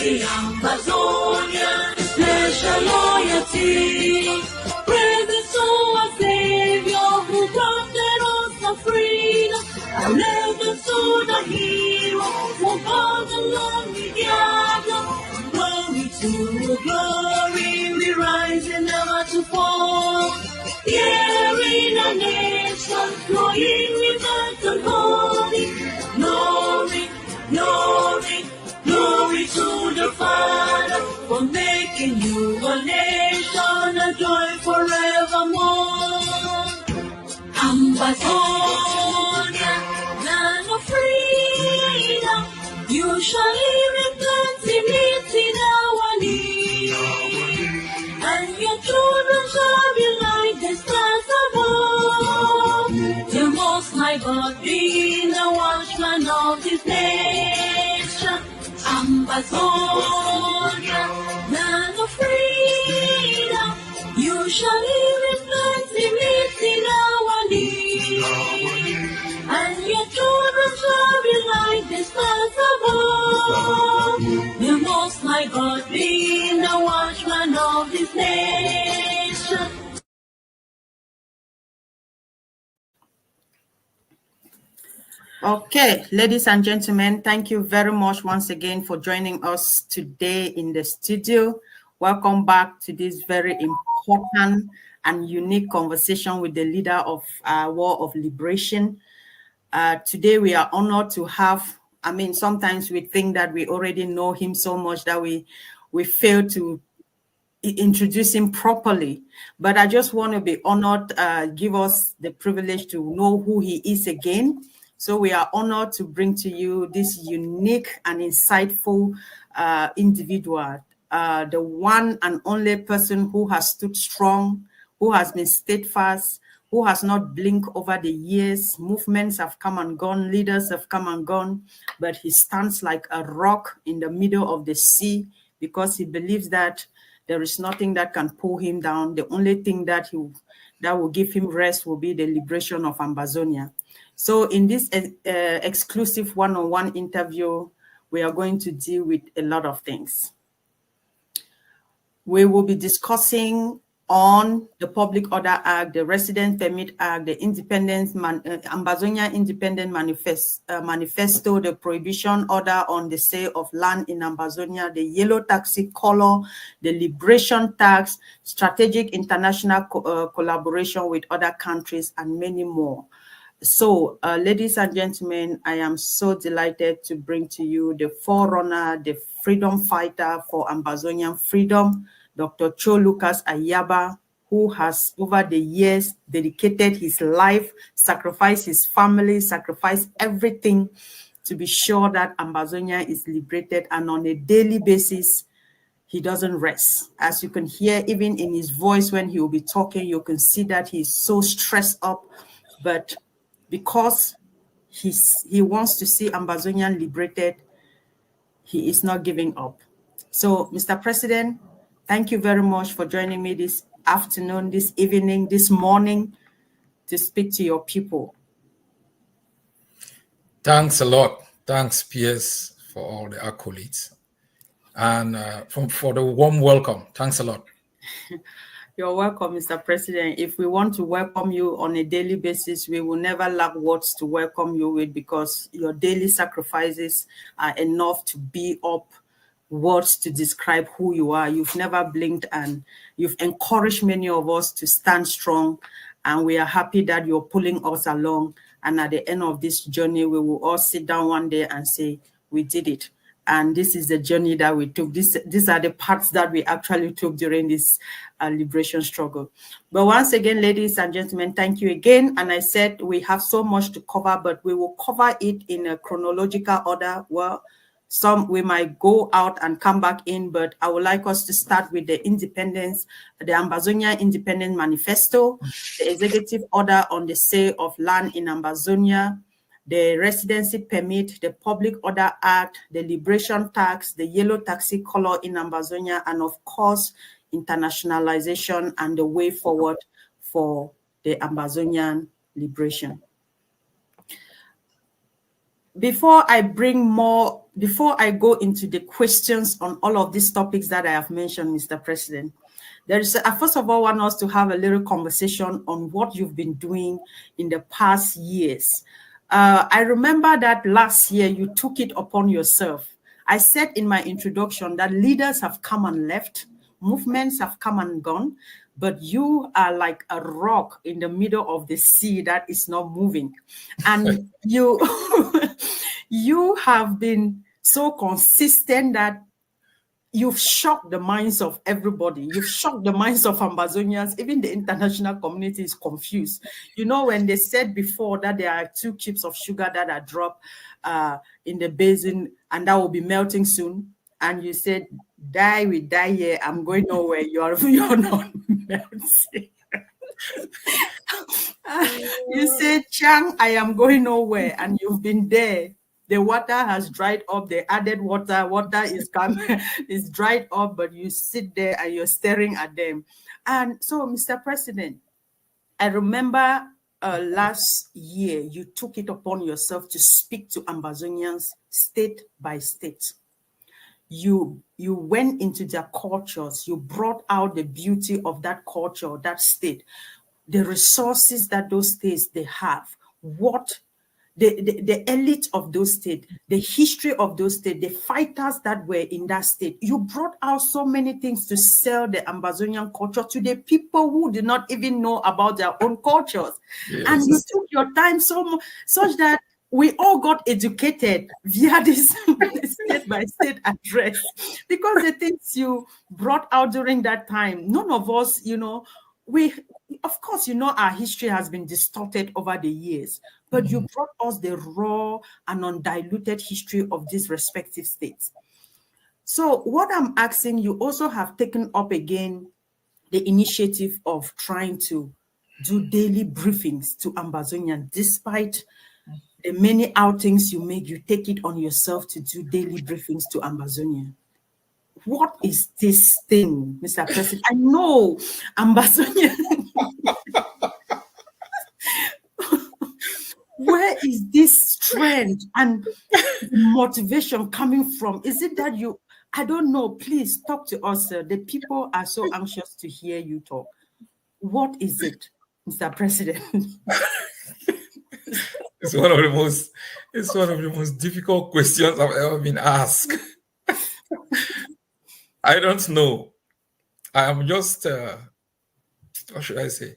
the Ambazonia, special loyalty. Presence of our Savior who granted us our freedom. Allegiance to the hero for God alone we gather. Glory to glory, we rise and never to fall. Here in a nation, flowing with the holy. Glory, glory, glory to the Father for making you a nation, a joy forevermore. Ambazonia, land of freedom, you shall live in plenty, meeting our need, and your children shall be like the stars above. The Most High God being the watchman of this nation. Ambazonia, land of freedom, you shall live in plenty, meeting our need, and your children shall be like the stars above. The Most High God being the watchman of this nation. Okay, ladies and gentlemen, thank you very much once again for joining us today in the studio. Welcome back to this very important and unique conversation with the leader of our War of Liberation. Today we are honored to have, sometimes we think that we already know him so much that we fail to introduce him properly. But I just want to be honored, give us the privilege to know who he is again. So we are honored to bring to you this unique and insightful individual, the one and only person who has stood strong, who has been steadfast, who has not blinked over the years. Movements have come and gone, leaders have come and gone, but he stands like a rock in the middle of the sea because he believes that there is nothing that can pull him down. The only thing that will give him rest will be the liberation of Ambazonia. So in this exclusive one-on-one interview, we are going to deal with a lot of things. We will be discussing on the Public Order Act, the Resident Permit Act, the Ambazonia Independent Manifesto, the Prohibition Order on the sale of land in Ambazonia, the Yellow Taxi Color, the Liberation Tax, strategic international collaboration with other countries, and many more. So, ladies and gentlemen, I am so delighted to bring to you the forerunner, the freedom fighter for Ambazonian freedom, Dr. Cho Ayaba, who has over the years dedicated his life, sacrificed his family, sacrificed everything to be sure that Ambazonia is liberated, and on a daily basis, he doesn't rest. As you can hear, even in his voice when he will be talking, you can see that he's so stressed up, but because he wants to see Ambazonia liberated, he is not giving up. So, Mr. President, thank you very much for joining me this afternoon, this evening, this morning to speak to your people. Thanks a lot. Thanks, PS, for all the accolades and for the warm welcome. Thanks a lot. You're welcome, Mr. President. If we want to welcome you on a daily basis, we will never lack words to welcome you with, because your daily sacrifices are enough to be up words to describe who you are. You've never blinked, and you've encouraged many of us to stand strong, and we are happy that you're pulling us along. And at the end of this journey, we will all sit down one day and say, we did it. And this is the journey that we took. These are the parts that we actually took during this liberation struggle. But once again, ladies and gentlemen, thank you again. And I said we have so much to cover, but we will cover it in a chronological order. Well, some we might go out and come back in, but I would like us to start with the independence, the Ambazonia Independent Manifesto, the executive order on the sale of land in Ambazonia, the residency permit, the Public Order Act, the Liberation Tax, the Yellow Taxi Color in Ambazonia, and of course, internationalization and the way forward for the Ambazonian liberation. Before I bring more before I go into the questions on all of these topics that I have mentioned, Mr. President, there is, first of all, I want us to have a little conversation on what you've been doing in the past years. I remember that last year you took it upon yourself. I said in my introduction that leaders have come and left, movements have come and gone, but you are like a rock in the middle of the sea that is not moving. And you, you have been so consistent that you've shocked the minds of everybody. You've shocked the minds of Ambazonians. Even the international community is confused. You know, when they said before that there are 2 chips of sugar that are dropped in the basin and that will be melting soon, and you said, die, we die here, I'm going nowhere, you're not melting. You said, Chang, I am going nowhere, and you've been there. The water has dried up. The added water is coming, is dried up, but you sit there and you're staring at them. And so, Mr. President, I remember last year you took it upon yourself to speak to Ambazonians state by state. You went into their cultures. You brought out the beauty of that culture, that state, the resources that those states they have, what the elite of those states, the history of those states, the fighters that were in that state. You brought out so many things to sell the Ambazonian culture to the people who did not even know about their own cultures. Yes. And you took your time such that we all got educated via this state-by-state address, because the things you brought out during that time, none of us, you know, of course, you know, our history has been distorted over the years, but you brought us the raw and undiluted history of these respective states. So what I'm asking, you also have taken up again the initiative of trying to do daily briefings to Ambazonian. Despite the many outings you make, you take it on yourself to do daily briefings to Ambazonian. What is this thing, Mr. President? I know Ambazonia. Where is this strength and motivation coming from? Is it that you, I don't know, please talk to us, sir. The people are so anxious to hear you talk. What is it, Mr. President? It's one of the most difficult questions I've ever been asked. I don't know. I am just, what should I say?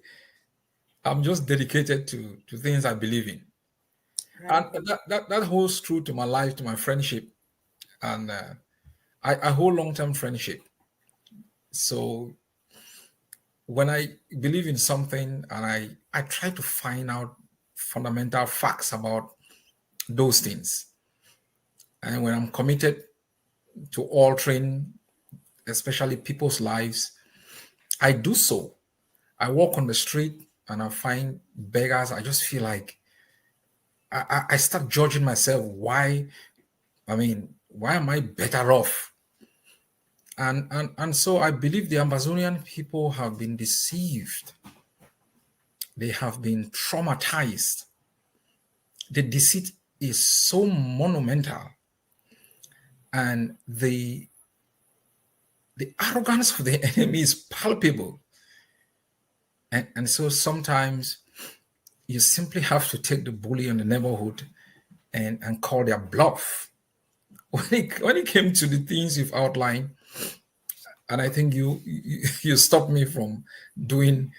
I'm just dedicated to things I believe in. Right. And that holds true to my life, to my friendship. And I hold long-term friendship. So when I believe in something and I try to find out fundamental facts about those things. And when I'm committed to altering, especially people's lives, I do so. I walk on the street and I find beggars. I just feel like I start judging myself. Why am I better off? And so I believe the Ambazonian people have been deceived. They have been traumatized. The deceit is so monumental. And the arrogance of the enemy is palpable. And so sometimes you simply have to take the bully in the neighborhood and call their bluff. When it came to the things you've outlined, and I think you stopped me from doing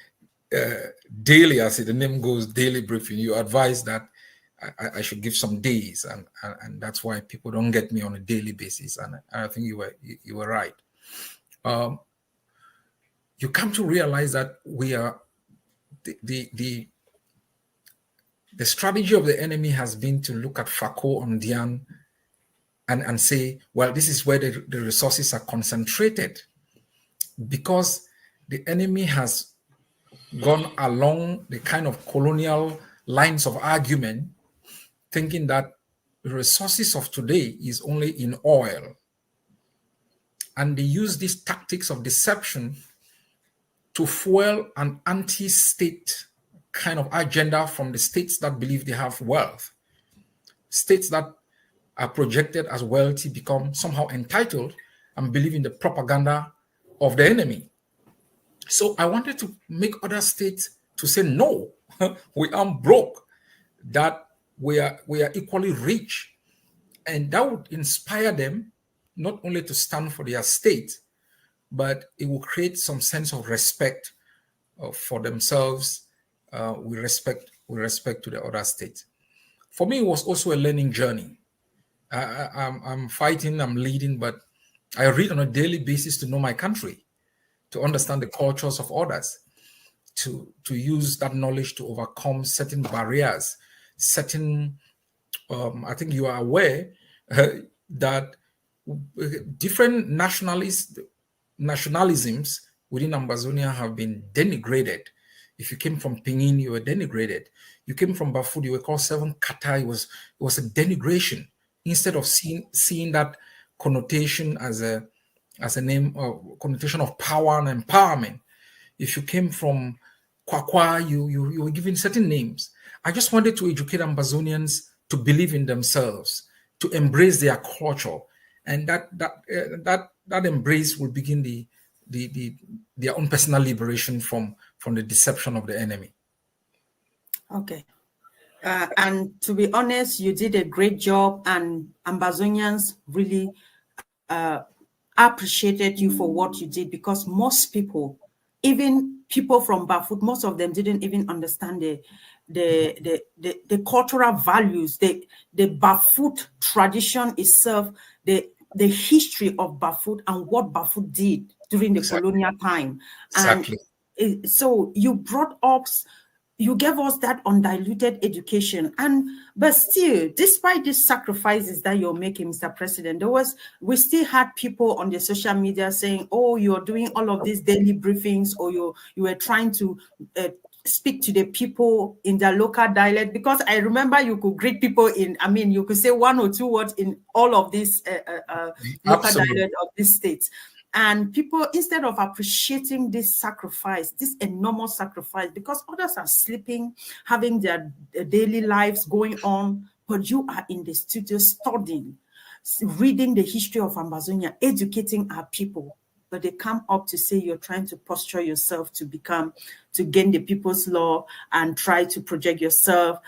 daily, as the name goes, daily briefing. You advised that I should give some days, and that's why people don't get me on a daily basis. And I think you were right. You come to realize that we are the strategy of the enemy has been to look at Fako on Dian and say, well, this is where the resources are concentrated, because the enemy has gone along the kind of colonial lines of argument, thinking that the resources of today is only in oil. And they use these tactics of deception to fuel an anti-state kind of agenda from the states that believe they have wealth. States that are projected as wealthy become somehow entitled and believe in the propaganda of the enemy. So I wanted to make other states to say, no, we aren't broke, that we are equally rich. And that would inspire them not only to stand for their state, but it will create some sense of respect for themselves with respect to the other states. For me, it was also a learning journey. I'm fighting, I'm leading, but I read on a daily basis to know my country, to understand the cultures of others, to use that knowledge to overcome certain barriers, certain, I think you are aware that different nationalisms within Ambazonia have been denigrated. If you came from Pingin, you were denigrated. You came from Bafut, you were called Seven Kata. It was a denigration, instead of seeing that connotation as a name or connotation of power and empowerment. If you came from Kwakwa, you were given certain names. I just wanted to educate Ambazonians to believe in themselves, to embrace their culture, and that embrace will begin their own personal liberation from the deception of the enemy. Okay. And to be honest, you did a great job, and Ambazonians really appreciated you for what you did, because most people, even people from Bafut, most of them didn't even understand the cultural values, the Bafut tradition itself, the history of Bafut and what Bafut did during the colonial time. Exactly. And so you brought up, you gave us that undiluted education. But still, despite these sacrifices that you're making, Mr. President, we still had people on the social media saying, oh, you're doing all of these daily briefings, or you were trying to speak to the people in their local dialect. Because I remember you could greet people you could say one or two words in all of these local dialect of these states. And people, instead of appreciating this sacrifice, this enormous sacrifice, because others are sleeping, having their daily lives going on, but you are in the studio studying, reading the history of Ambazonia, educating our people. But they come up to say you're trying to posture yourself to gain the people's law and try to project yourself.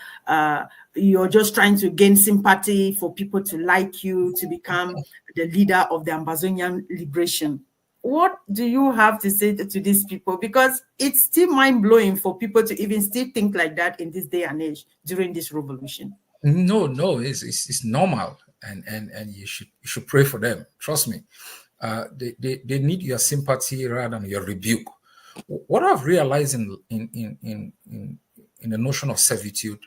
You're just trying to gain sympathy for people to like you, to become the leader of the Ambazonian liberation. What do you have to say to these people? Because it's still mind-blowing for people to even still think like that in this day and age during this revolution. No, it's normal, and you should pray for them. Trust me. They need your sympathy rather than your rebuke. What I've realized in the notion of servitude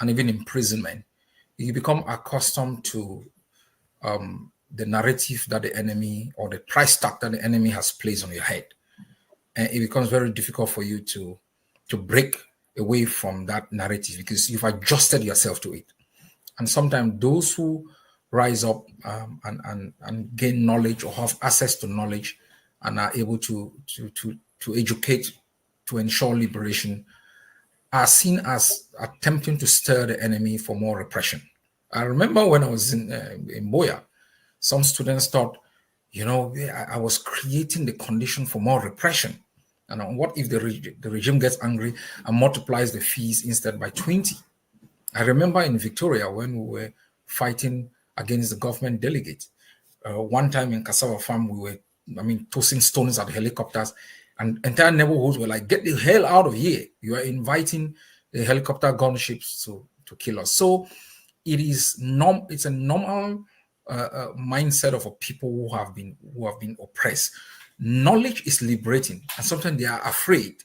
and even imprisonment, you become accustomed to the narrative that the enemy, or the price tag that the enemy has placed on your head, and it becomes very difficult for you to break away from that narrative, because you've adjusted yourself to it. And sometimes those who rise up and gain knowledge, or have access to knowledge, and are able to educate, to ensure liberation, are seen as attempting to stir the enemy for more repression. I remember when I was in Boya, some students thought, I was creating the condition for more repression. And what if the regime gets angry and multiplies the fees instead by 20? I remember in Victoria when we were fighting against the government delegate. One time in Cassava Farm, we were, tossing stones at helicopters, and entire neighborhoods were like, get the hell out of here. You are inviting the helicopter gunships to kill us. So it's a normal mindset of a people who have been oppressed. Knowledge is liberating, and sometimes they are afraid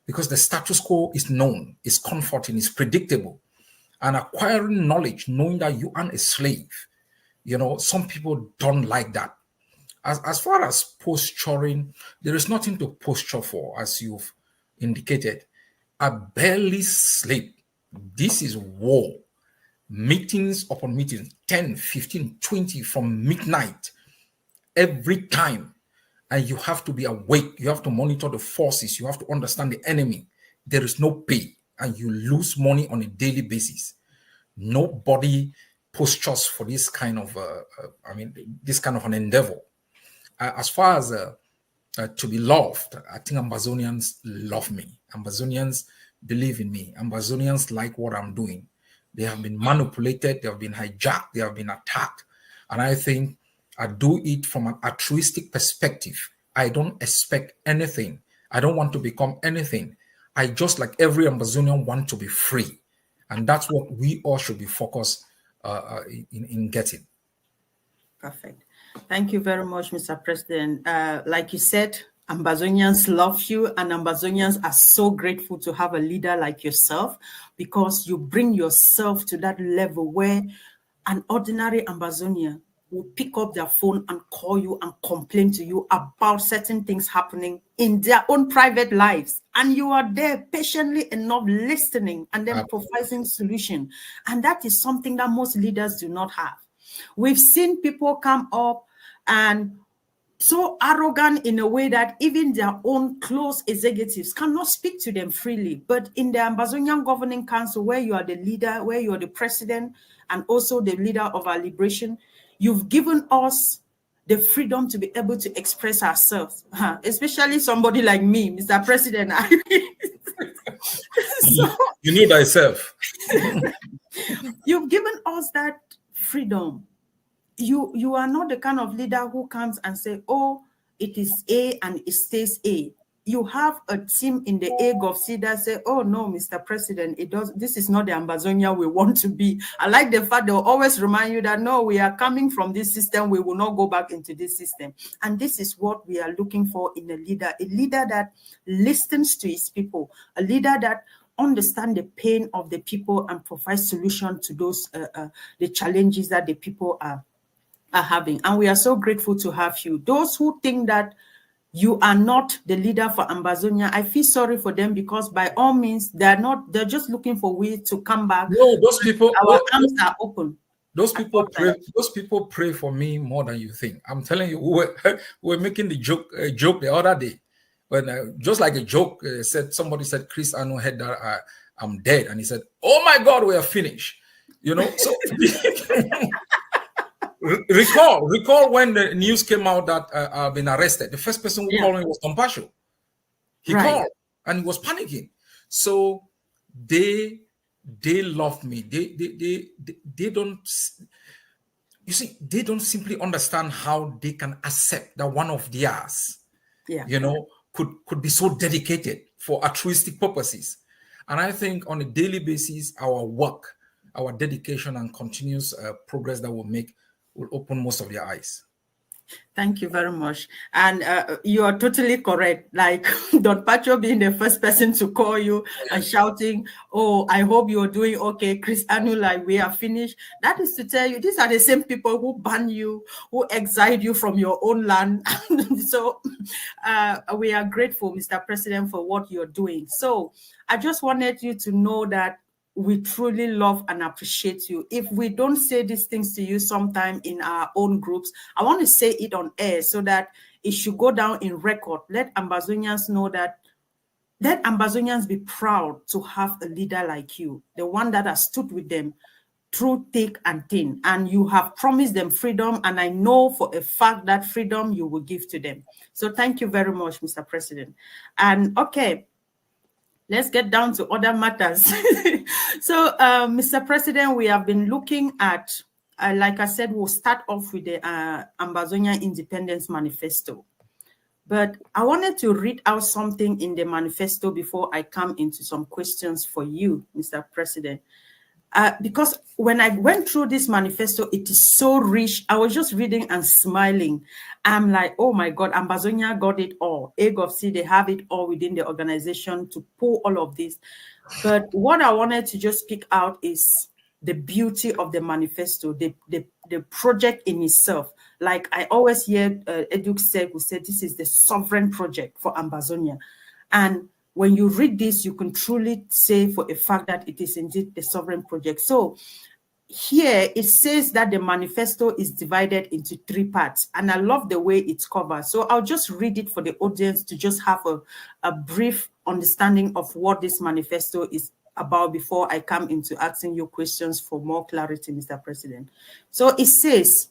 because the status quo is known, is comforting, is predictable. And acquiring knowledge, knowing that you aren't a slave, some people don't like that. As far as posturing, there is nothing to posture for, as you've indicated. I barely sleep. This is war. Meetings upon meetings, 10, 15, 20 from midnight every time. And you have to be awake. You have to monitor the forces. You have to understand the enemy. There is no pay, and you lose money on a daily basis. Nobody postures for this kind of, this kind of an endeavor. As far as to be loved, I think Ambazonians love me. Ambazonians believe in me. Ambazonians like what I'm doing. They have been manipulated, they have been hijacked, they have been attacked. And I think I do it from an altruistic perspective. I don't expect anything. I don't want to become anything. I just, like every Ambazonian, want to be free. And that's what we all should be focused in getting. Perfect. Thank you very much, Mr. President. Like you said, Ambazonians love you, and Ambazonians are so grateful to have a leader like yourself, because you bring yourself to that level where an ordinary Ambazonian will pick up their phone and call you and complain to you about certain things happening in their own private lives. And you are there patiently enough listening and then providing solution. And that is something that most leaders do not have. We've seen people come up and so arrogant in a way that even their own close executives cannot speak to them freely. But in the Ambazonian Governing Council, where you are the leader, where you are the president, and also the leader of our liberation, you've given us the freedom to be able to express ourselves, especially somebody like me, Mr. President. So, you knew thyself. You've given us that freedom. You are not the kind of leader who comes and say, oh, it is A and it stays A. You have a team in the A GovC that say, oh no, Mr. President, this is not the Ambazonia we want to be. I like the fact they'll always remind you that no, we are coming from this system, we will not go back into this system. And this is what we are looking for in a leader that listens to his people, a leader that understand the pain of the people and provide solution to those the challenges that the people are having. And we are so grateful to have you. Those who think that you are not the leader for Ambazonia, I feel sorry for them, because by all means, they're just looking for ways to come back. No, those people, our arms are open. Those people pray for me more than you think. I'm telling you, we were making the joke the other day. When just like a joke, somebody said, Chris Anu heard that I'm dead. And he said, oh my God, we are finished. You know, so recall when the news came out that I've been arrested. The first person who called me was Compassion. He called and he was panicking. So they love me. They don't, you see, they don't simply understand how they can accept that one of theirs, you know, could be so dedicated for altruistic purposes. And I think on a daily basis, our work, our dedication and continuous progress that we'll make will open most of their eyes. Thank you very much. And you are totally correct. Like Don Pacho being the first person to call you and shouting, oh, I hope you're doing okay. Chris Anu, like, we are finished. That is to tell you, these are the same people who ban you, who exiled you from your own land. So we are grateful, Mr. President, for what you're doing. So I just wanted you to know that we truly love and appreciate you. If we don't say these things to you sometime in our own groups, I want to say it on air so that it should go down in record. Let Ambazonians know that, let Ambazonians be proud to have a leader like you, the one that has stood with them through thick and thin. And you have promised them freedom, and I know for a fact that freedom you will give to them. So thank you very much, Mr. President. And okay, let's get down to other matters. So, Mr. President, we have been looking at, like I said, we'll start off with the Ambazonia Independence Manifesto. But I wanted to read out something in the manifesto before I come into some questions for you, Mr. President. Because when I went through this manifesto, it is so rich. I was just reading and smiling. I'm like, oh my God, Ambazonia got it all. AGovC, they have it all within the organization to pull all of this. But what I wanted to just pick out is the beauty of the manifesto, the project in itself. Like I always hear Eduk say, who said, this is the sovereign project for Ambazonia. And when you read this, you can truly say for a fact that it is indeed the sovereign project. So here it says that the manifesto is divided into 3 parts, and I love the way it's covered. So I'll just read it for the audience to just have a brief understanding of what this manifesto is about before I come into asking you questions for more clarity, Mr. President. So it says,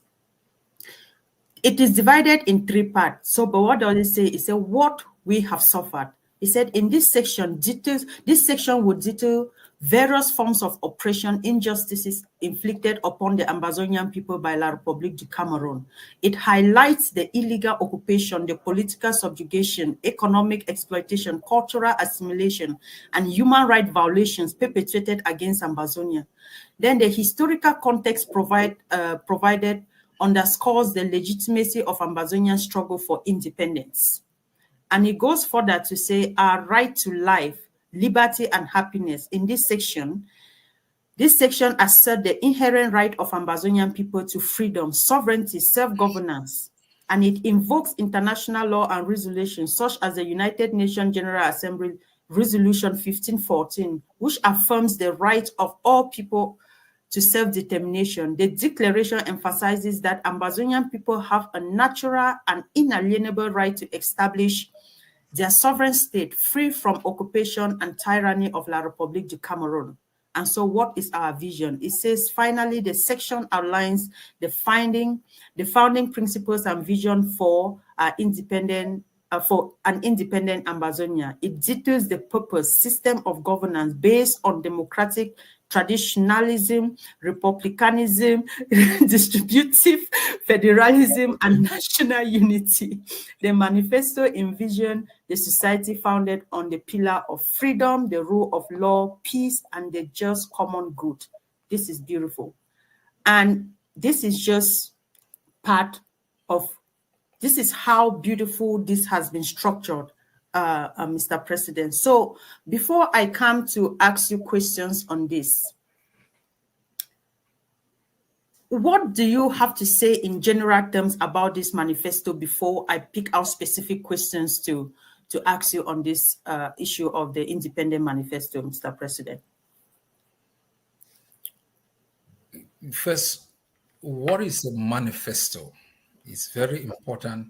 it is divided in 3 parts. So, but what does it say? It says what we have suffered. It said in this section, this section would detail various forms of oppression, injustices inflicted upon the Ambazonian people by La République du Cameroon. It highlights the illegal occupation, the political subjugation, economic exploitation, cultural assimilation, and human rights violations perpetrated against Ambazonia. Then the historical context provided underscores the legitimacy of Ambazonian struggle for independence. And it goes further to say our right to life, liberty, and happiness. In this section asserts the inherent right of Ambazonian people to freedom, sovereignty, self-governance, and it invokes international law and resolutions such as the United Nations General Assembly Resolution 1514, which affirms the right of all people to self-determination. The declaration emphasizes that Ambazonian people have a natural and inalienable right to establish their sovereign state free from occupation and tyranny of La République du Cameroon. And so what is our vision? It says, finally, the section outlines the founding principles and vision for an independent Ambazonia. It details the purpose, system of governance based on democratic traditionalism, republicanism, distributive federalism, and national unity. The manifesto envisioned the society founded on the pillar of freedom, the rule of law, peace, and the just common good. This is beautiful. And this is just part of, this is how beautiful this has been structured, Mr. President. So before I come to ask you questions on this, what do you have to say in general terms about this manifesto before I pick out specific questions to ask you on this issue of the independent manifesto, Mr. President? First, what is a manifesto? It's very important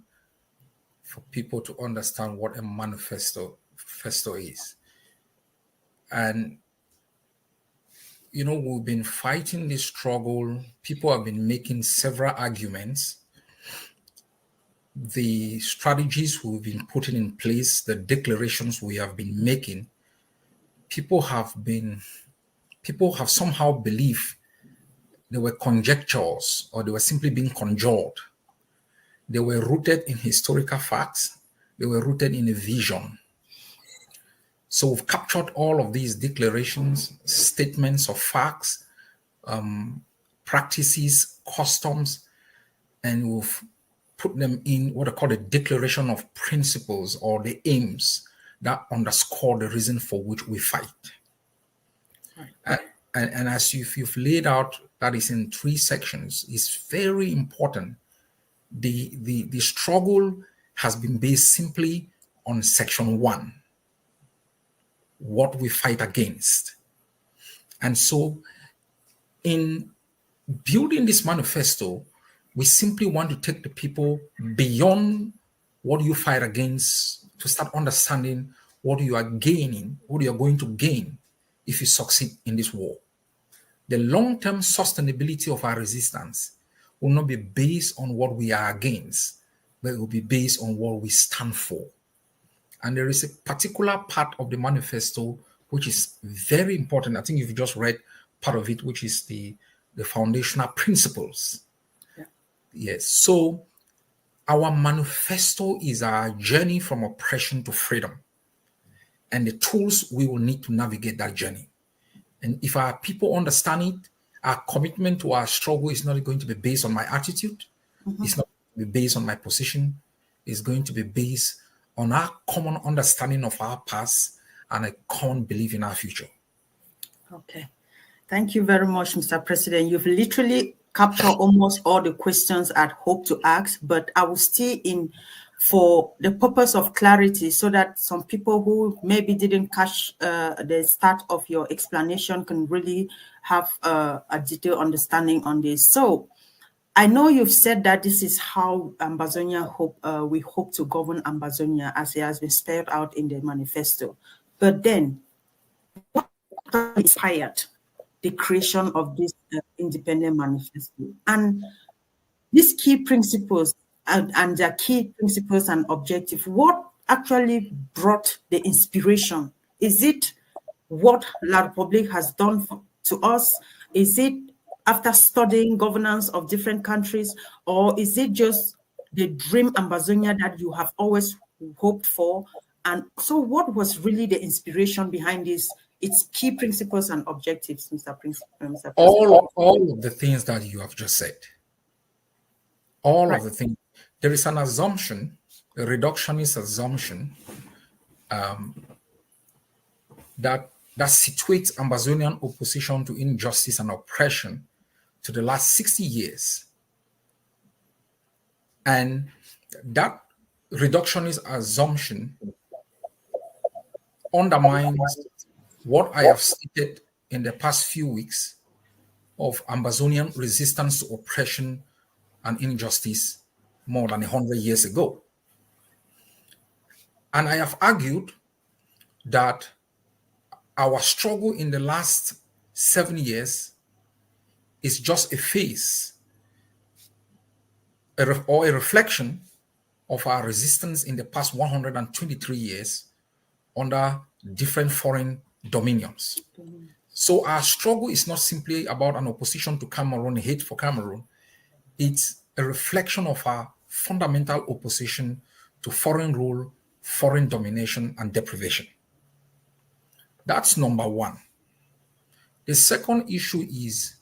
for people to understand what a manifesto is. And, you know, we've been fighting this struggle. People have been making several arguments. The strategies we've been putting in place, the declarations we have been making, people have somehow believed they were conjectures or they were simply being conjured. They were rooted in historical facts. They were rooted in a vision. So we've captured all of these declarations, statements of facts, practices, customs, and we've put them in what I call a declaration of principles or the aims that underscore the reason for which we fight. Right. And as you've laid out, that is in 3 sections, it's very important. The struggle has been based simply on section 1, what we fight against. And so in building this manifesto, we simply want to take the people beyond what you fight against to start understanding what you are gaining, what you are going to gain if you succeed in this war. The long-term sustainability of our resistance will not be based on what we are against, but it will be based on what we stand for. And there is a particular part of the manifesto which is very important. I think you've just read part of it, which is the foundational principles. Yeah. Yes. So our manifesto is our journey from oppression to freedom and the tools we will need to navigate that journey. And if our people understand it, our commitment to our struggle is not going to be based on my attitude. Mm-hmm. It's not going to be based on my position. It's going to be based on our common understanding of our past and a common belief in our future. Okay. Thank you very much, Mr. President. You've literally captured almost all the questions I'd hoped to ask, but I will stay in for the purpose of clarity so that some people who maybe didn't catch the start of your explanation can really have a detailed understanding on this. So I know you've said that this is how Ambazonia we hope to govern Ambazonia as it has been spelled out in the manifesto. But then, what inspired the creation of this independent manifesto. And these key principles and their key principles and objectives, what actually brought the inspiration? Is it what La Republique has done to us? Is it after studying governance of different countries? Or is it just the dream Ambazonia that you have always hoped for? And so what was really the inspiration behind this, its key principles and objectives, Mr. President? All of the things that you have just said. All of the things. There is an assumption, a reductionist assumption, that situates Ambazonian opposition to injustice and oppression to the last 60 years. And that reductionist assumption undermines what I have stated in the past few weeks of Ambazonian resistance to oppression and injustice more than 100 years ago. And I have argued that our struggle in the last 7 years is just a phase or a reflection of our resistance in the past 123 years under different foreign dominions. So our struggle is not simply about an opposition to Cameroon, hate for Cameroon. It's a reflection of our fundamental opposition to foreign rule, foreign domination, and deprivation. That's number one. The second issue is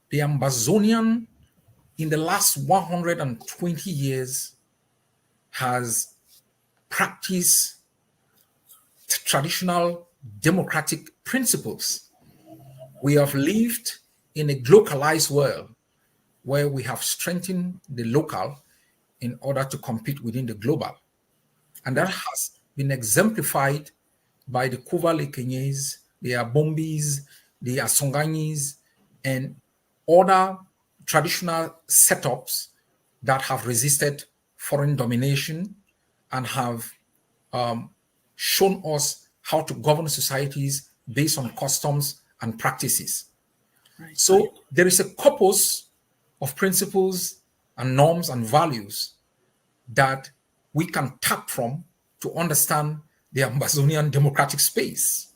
the Ambazonian in the last 120 years has practiced traditional democratic principles. We have lived in a globalized world where we have strengthened the local in order to compete within the global. And that has been exemplified by the Kuva-Lekenyes, the Abombis, the Asonganis, and other traditional setups that have resisted foreign domination and have shown us how to govern societies based on customs and practices. So there is a corpus of principles and norms and values that we can tap from to understand the Ambazonian democratic space.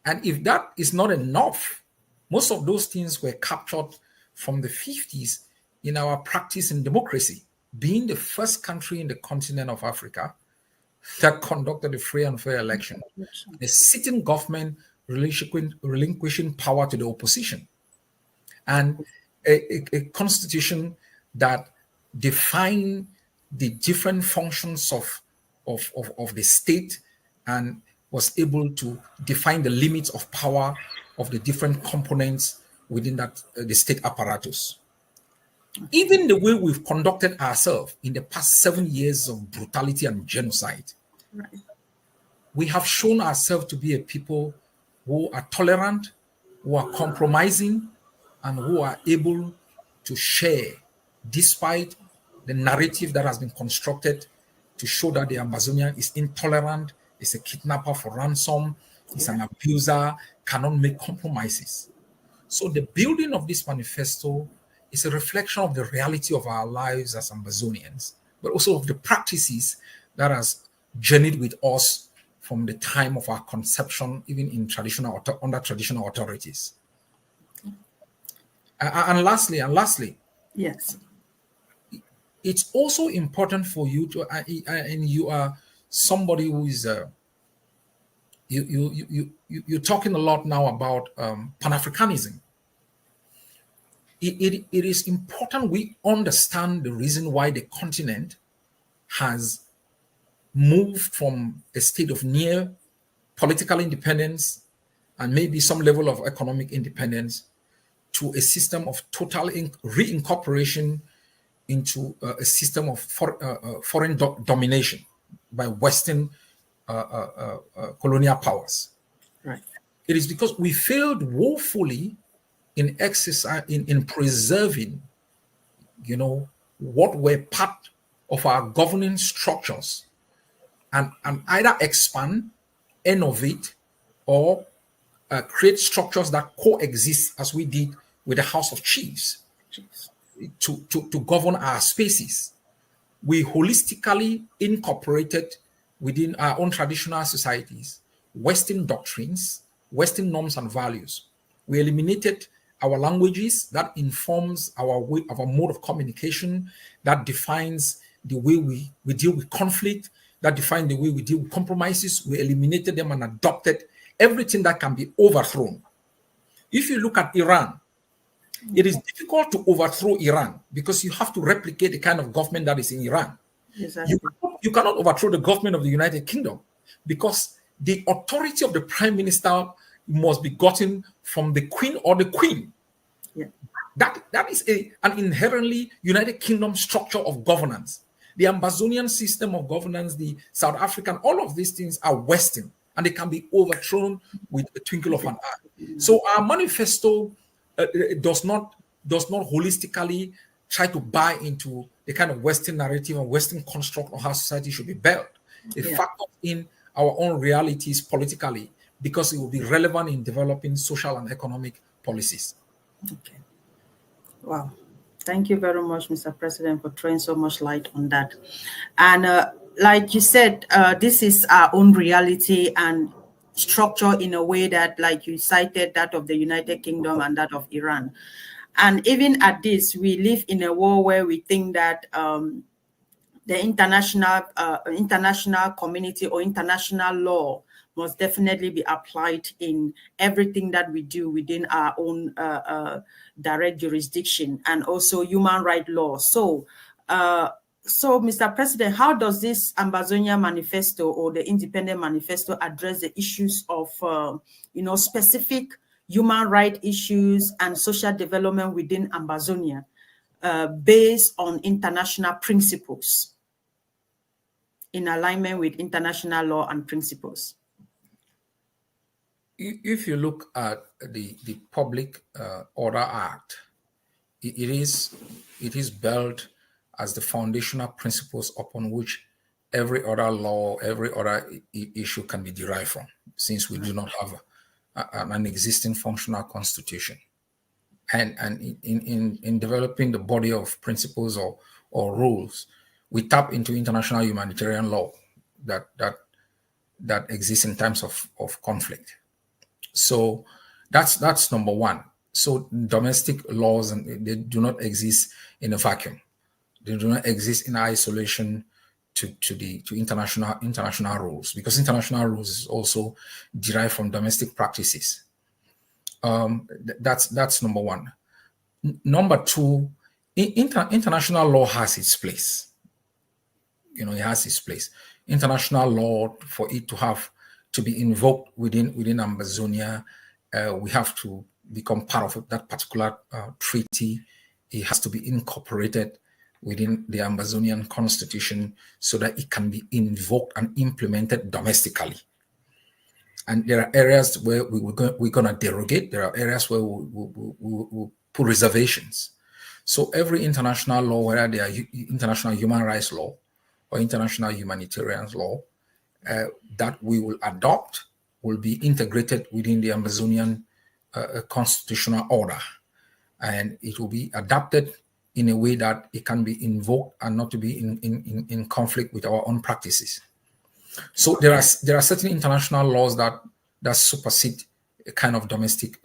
And if that is not enough, most of those things were captured from the 50s in our practice in democracy, being the first country in the continent of Africa that conducted a free and fair election, a sitting government relinquishing power to the opposition, and a constitution that defined the different functions of the state and was able to define the limits of power of the different components within that the state apparatus. Even the way we've conducted ourselves in the past 7 years of brutality and genocide, we have shown ourselves to be a people who are tolerant, who are compromising, and who are able to share despite the narrative that has been constructed to show that the Ambazonian is intolerant, is a kidnapper for ransom, is an abuser, cannot make compromises. So the building of this manifesto is a reflection of the reality of our lives as Ambazonians, but also of the practices that has journeyed with us from the time of our conception, even in under traditional authorities. And lastly, yes, it's also important for you to, and you are somebody who is you're talking a lot now about Pan-Africanism. It is important we understand the reason why the continent has moved from a state of near political independence and maybe some level of economic independence to a system of total reincorporation into a system of foreign domination by Western colonial powers. Right. It is because we failed woefully in exercise in preserving, what were part of our governing structures, and either expand, innovate, or create structures that coexist as we did with the House of Chiefs to govern our spaces. We holistically incorporated within our own traditional societies Western doctrines, Western norms and values. We eliminated our languages that informs our way, our mode of communication, that defines the way we deal with conflict, that define the way we deal with compromises. We eliminated them and adopted everything that can be overthrown. If you look at Iran, it is difficult to overthrow Iran because you have to replicate the kind of government that is in Iran. Exactly. You cannot overthrow the government of the United Kingdom because the authority of the prime minister must be gotten from the queen or the queen. Yeah. That is an inherently United Kingdom structure of governance. The Ambazonian system of governance, the South African, all of these things are Western, and they can be overthrown with a twinkle of an eye. So our manifesto does not holistically try to buy into the kind of Western narrative and Western construct of how society should be built. It factors in our own realities politically because it will be relevant in developing social and economic policies. Okay. Wow. Thank you very much, Mr. President, for throwing so much light on that. And like you said, this is our own reality and structure in a way that, like you cited, that of the United Kingdom and that of Iran. And even at this, we live in a world where we think that the international community or international law must definitely be applied in everything that we do within our own direct jurisdiction, and also human rights law. So, Mr. President, how does this Ambazonia Manifesto or the Independent Manifesto address the issues of, specific human rights issues and social development within Ambazonia based on international principles, in alignment with international law and principles? If you look at the Public Order Act, it is built as the foundational principles upon which every other law, every other issue can be derived from, since we do not have an existing functional constitution. And in developing the body of principles or rules, we tap into international humanitarian law that exists in times of conflict. So that's number one. So domestic laws, and they do not exist in a vacuum. They do not exist in isolation to international rules, because international rules is also derived from domestic practices. That's number one. Number two, international law has its place. It has its place. International law, for it to be invoked within Ambazonia, we have to become part of that particular treaty. It has to be incorporated within the Ambazonian constitution so that it can be invoked and implemented domestically. And there are areas where we're going to derogate. There are areas where we'll put reservations. So every international law, whether they are international human rights law or international humanitarian law, that we will adopt will be integrated within the Ambazonian constitutional order. And it will be adapted in a way that it can be invoked and not to be in conflict with our own practices. So there are certain international laws that supersede a kind of domestic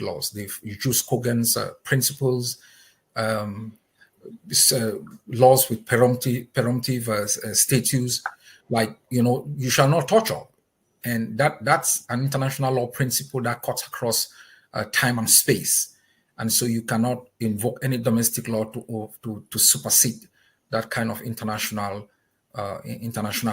laws. You choose Kogan's principles, laws with preemptive statutes, like you shall not torture, and that's an international law principle that cuts across time and space. And so you cannot invoke any domestic law to supersede that kind of international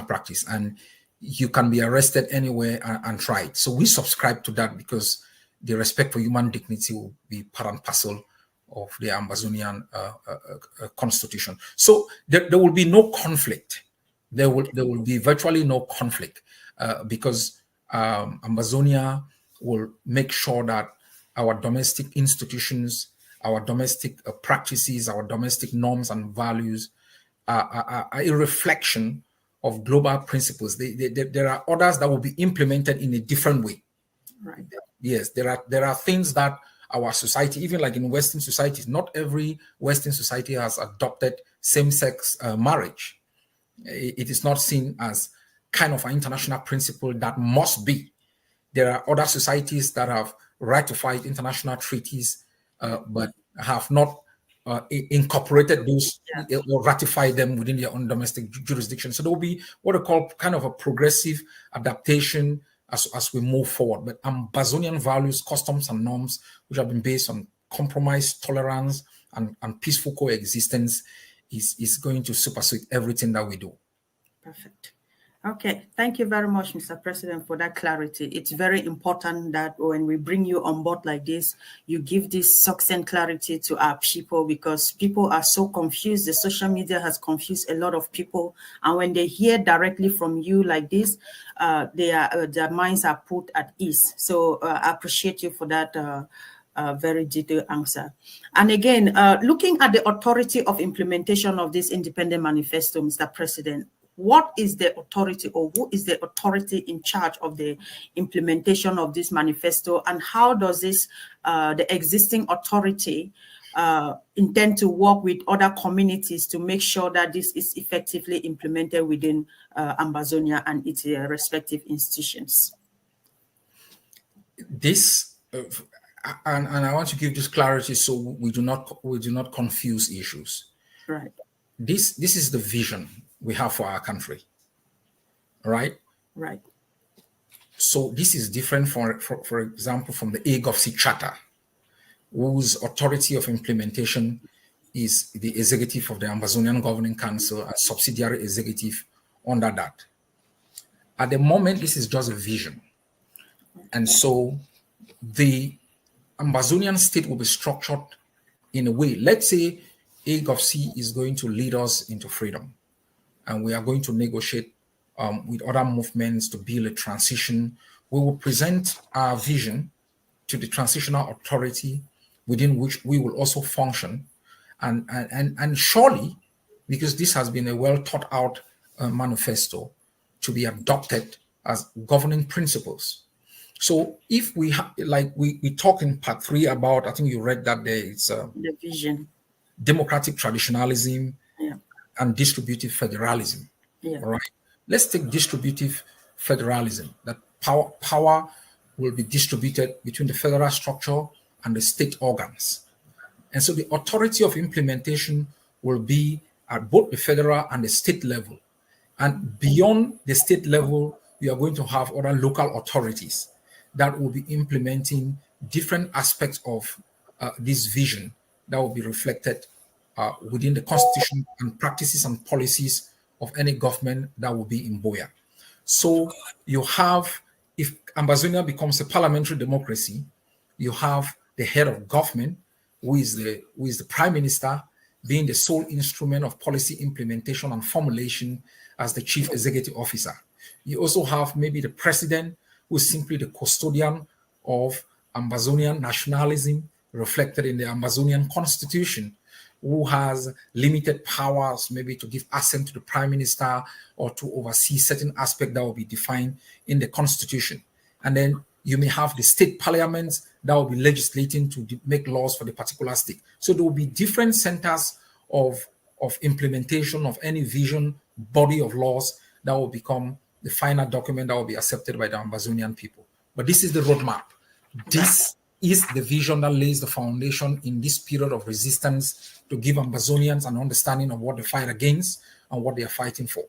practice. And you can be arrested anywhere and tried. So we subscribe to that because the respect for human dignity will be part and parcel of the Ambazonian constitution. So there will be no conflict. There will be virtually no conflict because Ambazonia will make sure that our domestic institutions, our domestic practices, our domestic norms and values are a reflection of global principles. There are others that will be implemented in a different way. Right. Yes, there are things that our society, even like in Western societies, not every Western society has adopted same-sex marriage. It is not seen as kind of an international principle that must be. There are other societies that have ratified international treaties, but have not incorporated those or ratified them within their own domestic jurisdiction. So there will be what I call kind of a progressive adaptation as we move forward. But Ambazonian values, customs, and norms, which have been based on compromise, tolerance, and peaceful coexistence, is going to supersede everything that we do. Perfect. Okay, thank you very much, Mr. President, for that clarity. It's very important that when we bring you on board like this, you give this succinct clarity to our people, because people are so confused. The social media has confused a lot of people. And when they hear directly from you like this, their minds are put at ease. So I appreciate you for that very detailed answer. And again, looking at the authority of implementation of this independent manifesto, Mr. President, what is the authority, or who is the authority in charge of the implementation of this manifesto, and how does this the existing authority intend to work with other communities to make sure that this is effectively implemented within Ambazonia and its respective institutions? This and I want to give this clarity so we do not confuse issues. Right. This is the vision we have for our country, right? Right. So this is different, for example, from the AGOVC Charter, whose authority of implementation is the executive of the Ambazonian Governing Council, a subsidiary executive under that. At the moment, this is just a vision. And so the Ambazonian state will be structured in a way. Let's say AGOVC is going to lead us into freedom, and we are going to negotiate with other movements to build a transition. We will present our vision to the transitional authority within which we will also function. And surely, because this has been a well thought out manifesto to be adopted as governing principles. So if we we talk in part 3 about, I think you read that there, it's the vision, democratic traditionalism, and distributive federalism. All right. Let's take distributive federalism, that power will be distributed between the federal structure and the state organs. And so the authority of implementation will be at both the federal and the state level. And beyond the state level, we are going to have other local authorities that will be implementing different aspects of this vision that will be reflected within the constitution and practices and policies of any government that will be in Boya. So you have, if Ambazonia becomes a parliamentary democracy, you have the head of government, who is the prime minister, being the sole instrument of policy implementation and formulation as the chief executive officer. You also have maybe the president, who is simply the custodian of Ambazonian nationalism reflected in the Ambazonian constitution, who has limited powers, maybe to give assent to the prime minister or to oversee certain aspects that will be defined in the constitution. And then you may have the state parliaments that will be legislating to make laws for the particular state. So there will be different centers of implementation of any vision, body of laws that will become the final document that will be accepted by the Ambazonian people. But this is the roadmap. This is the vision that lays the foundation in this period of resistance to give Ambazonians an understanding of what they fight against and what they are fighting for.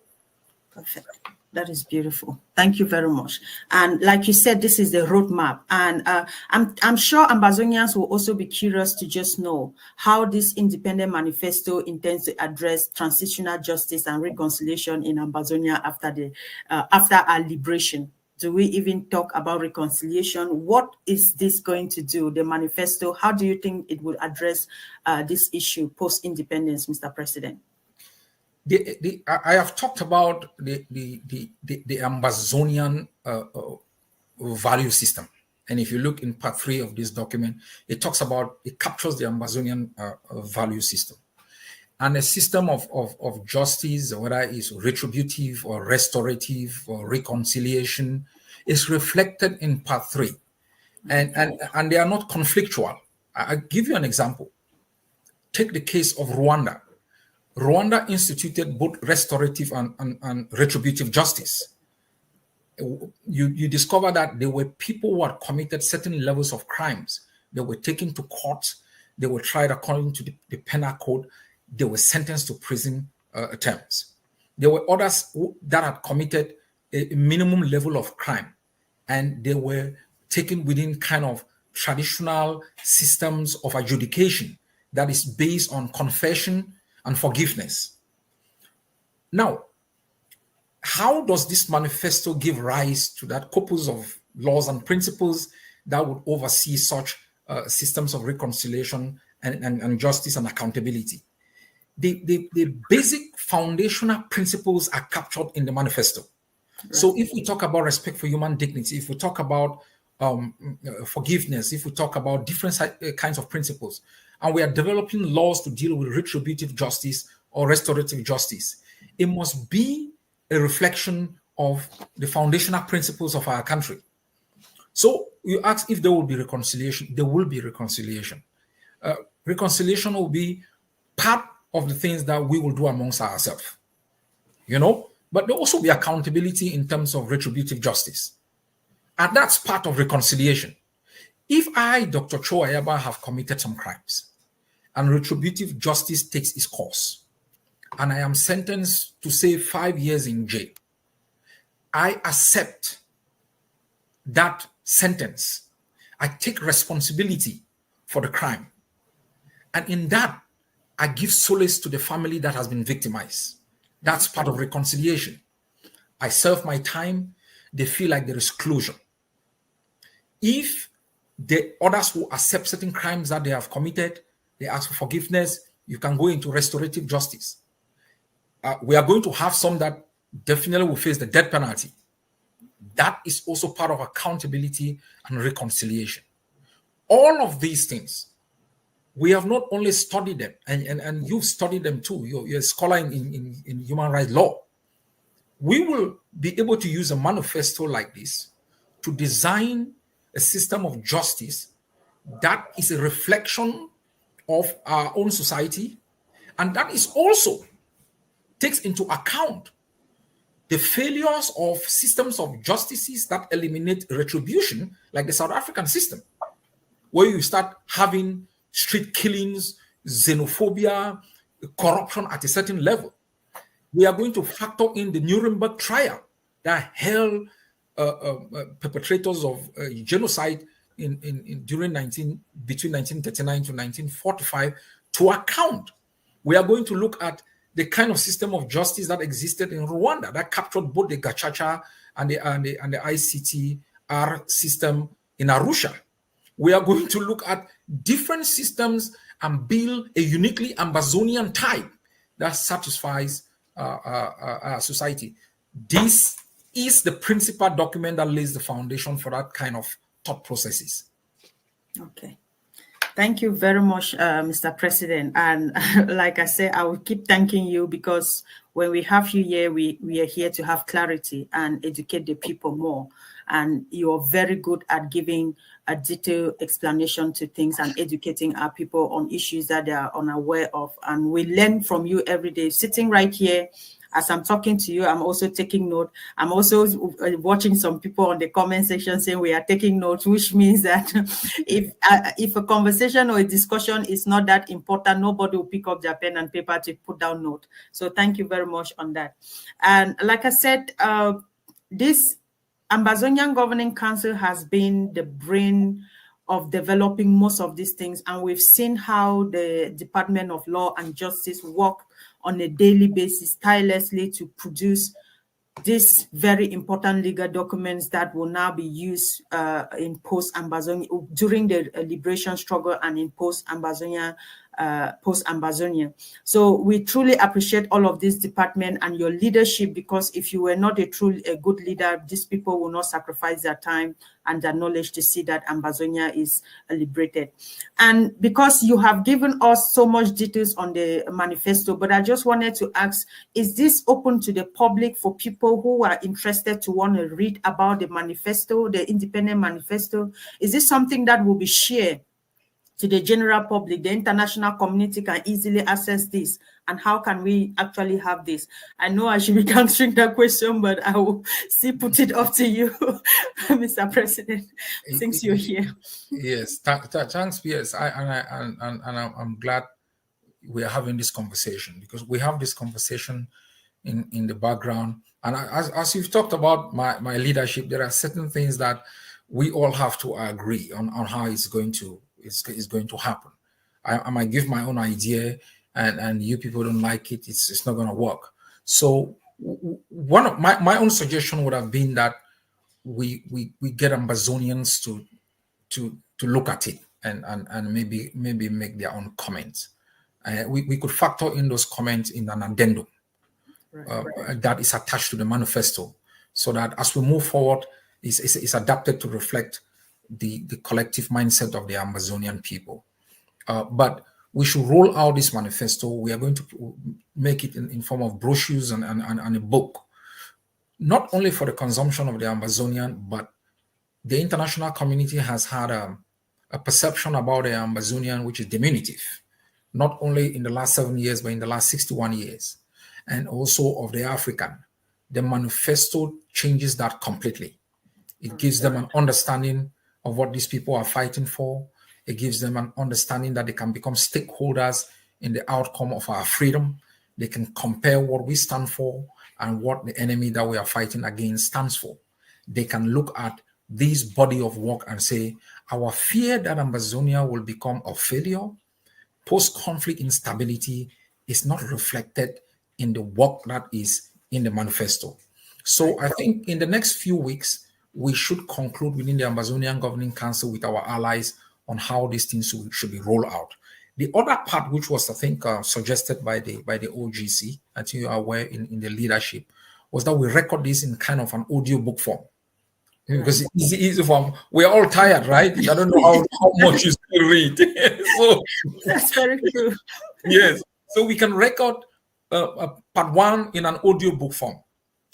Perfect. That is beautiful. Thank you very much. And like you said, this is the roadmap. And I'm sure Ambazonians will also be curious to just know how this independent manifesto intends to address transitional justice and reconciliation in Ambazonia after our liberation. Do we even talk about reconciliation? What is this going to do, the manifesto? How do you think it will address this issue post-independence, Mr. President? I have talked about the Ambazonian value system. And if you look in part 3 of this document, it captures the Ambazonian value system. And a system of justice, whether it's retributive or restorative or reconciliation, is reflected in part 3. and they are not conflictual. I'll give you an example. Take the case of Rwanda. Rwanda instituted both restorative and retributive justice. You discover that there were people who had committed certain levels of crimes. They were taken to court. They were tried according to the penal code. They were sentenced to prison terms. There were others that had committed a minimum level of crime, and they were taken within kind of traditional systems of adjudication that is based on confession and forgiveness. Now, how does this manifesto give rise to that corpus of laws and principles that would oversee such systems of reconciliation and justice and accountability? The basic foundational principles are captured in the manifesto. Right. So if we talk about respect for human dignity, if we talk about forgiveness, if we talk about different kinds of principles, and we are developing laws to deal with retributive justice or restorative justice, it must be a reflection of the foundational principles of our country. So you ask if there will be reconciliation. There will be reconciliation. Reconciliation will be part of the things that we will do amongst ourselves, but there will also be accountability in terms of retributive justice. And that's part of reconciliation. If I, Dr. Cho Ayaba, have committed some crimes and retributive justice takes its course, and I am sentenced to say 5 years in jail, I accept that sentence. I take responsibility for the crime. And in that, I give solace to the family that has been victimized. That's part of reconciliation. I serve my time. They feel like there is closure. If the others who accept certain crimes that they have committed, they ask for forgiveness, you can go into restorative justice. We are going to have some that definitely will face the death penalty. That is also part of accountability and reconciliation. All of these things, we have not only studied them, and you've studied them too. You're a scholar in human rights law. We will be able to use a manifesto like this to design a system of justice that is a reflection of our own society, and that is also takes into account the failures of systems of justices that eliminate retribution, like the South African system, where you start having street killings, xenophobia, corruption at a certain level. We are going to factor in the Nuremberg trial that held perpetrators of genocide between 1939 to 1945 to account. We are going to look at the kind of system of justice that existed in Rwanda that captured both the Gacaca and the ICTR system in Arusha. We are going to look at different systems and build a uniquely Ambazonian type that satisfies our society. This is the principal document that lays the foundation for that kind of thought processes. Okay. Thank you very much, Mr. President. And like I said, I will keep thanking you, because when we have you here, we are here to have clarity and educate the people more. And you're very good at giving a detailed explanation to things and educating our people on issues that they are unaware of. And we learn from you every day. Sitting right here, as I'm talking to you, I'm also taking note. I'm also watching some people on the comment section saying we are taking notes, which means that if a conversation or a discussion is not that important, nobody will pick up their pen and paper to put down note. So thank you very much on that. And like I said, this Ambazonian Governing Council has been the brain of developing most of these things. And we've seen how the Department of Law and Justice work on a daily basis, tirelessly, to produce these very important legal documents that will now be used in post-Ambazonia, during the liberation struggle and in post-Ambazonia post-Ambazonia. So we truly appreciate all of this department and your leadership, because if you were not a good leader, these people will not sacrifice their time and their knowledge to see that Ambazonia is liberated. And because you have given us so much details on the manifesto, but I just wanted to ask, is this open to the public for people who are interested to want to read about the manifesto, the independent manifesto? Is this something that will be shared to the general public? The international community can easily access this, and how can we actually have this? I know I should be answering that question, but I will still put it up to you, Mr. President, since you're here. Yes, thanks, PS. I'm glad we are having this conversation, because we have this conversation in the background. And as you've talked about my leadership, there are certain things that we all have to agree on how it's going to happen. I might give my own idea, and you people don't like it. It's not going to work. So one of my own suggestion would have been that we get Ambazonians to look at it and maybe make their own comments. We could factor in those comments in an addendum that is attached to the manifesto, so that as we move forward, it's adapted to reflect the collective mindset of the Amazonian people. But we should roll out this manifesto. We are going to make it in form of brochures and a book, not only for the consumption of the Amazonian, but the international community has had a perception about the Amazonian which is diminutive, not only in the last 7 years, but in the last 61 years, and also of the African. The manifesto changes that completely. It gives them an understanding of what these people are fighting for. It gives them an understanding that they can become stakeholders in the outcome of our freedom. They can compare what we stand for and what the enemy that we are fighting against stands for. They can look at this body of work and say, our fear that Ambazonia will become a failure, post-conflict instability, is not reflected in the work that is in the manifesto. So I think in the next few weeks, we should conclude within the Ambazonian Governing Council with our allies on how these things should be rolled out. The other part, which was, I think, suggested by the OGC, I think you are aware in the leadership, was that we record this in kind of an audio book form. Because it's easy form. We're all tired, right? I don't know how much you still read. So that's very true. Yes. So we can record part one in an audio book form.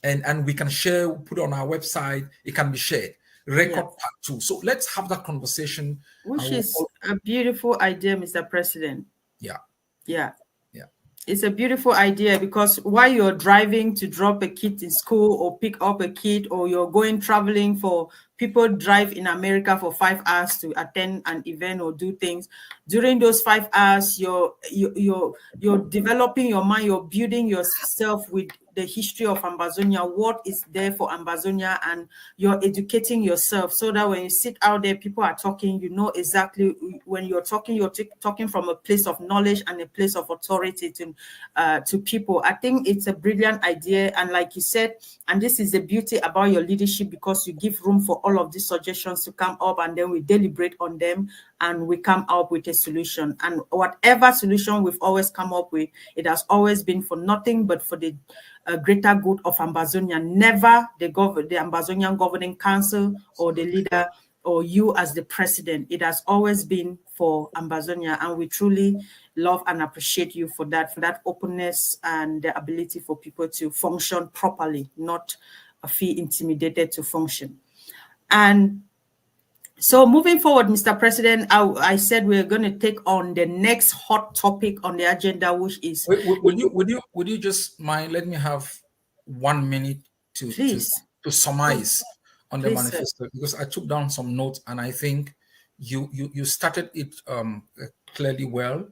And we can share, put it on our website. It can be shared. Record part two. So let's have that conversation. Which is a beautiful idea, Mr. President. Yeah. It's a beautiful idea, because while you're driving to drop a kid in school or pick up a kid, or you're going traveling, for people drive in America for 5 hours to attend an event or do things. During those 5 hours, you're developing your mind, you're building yourself with the history of Ambazonia, what is there for Ambazonia, and you're educating yourself, so that when you sit out there, people are talking, you know exactly when you're talking from a place of knowledge and a place of authority to people. I think it's a brilliant idea, and like you said, and this is the beauty about your leadership, because you give room for all of these suggestions to come up, and then we deliberate on them and we come up with a solution. And whatever solution we've always come up with, it has always been for nothing but for the greater good of Ambazonia, never the Ambazonian Governing Council or the leader or you as the president. It has always been for Ambazonia, and we truly love and appreciate you for that openness and the ability for people to function properly, not feel intimidated to function. And so moving forward, Mr. President, I said we're going to take on the next hot topic on the agenda, which is... Would you just mind, let me have 1 minute to summarize on the manifesto, sir. Because I took down some notes, and I think you started it clearly well.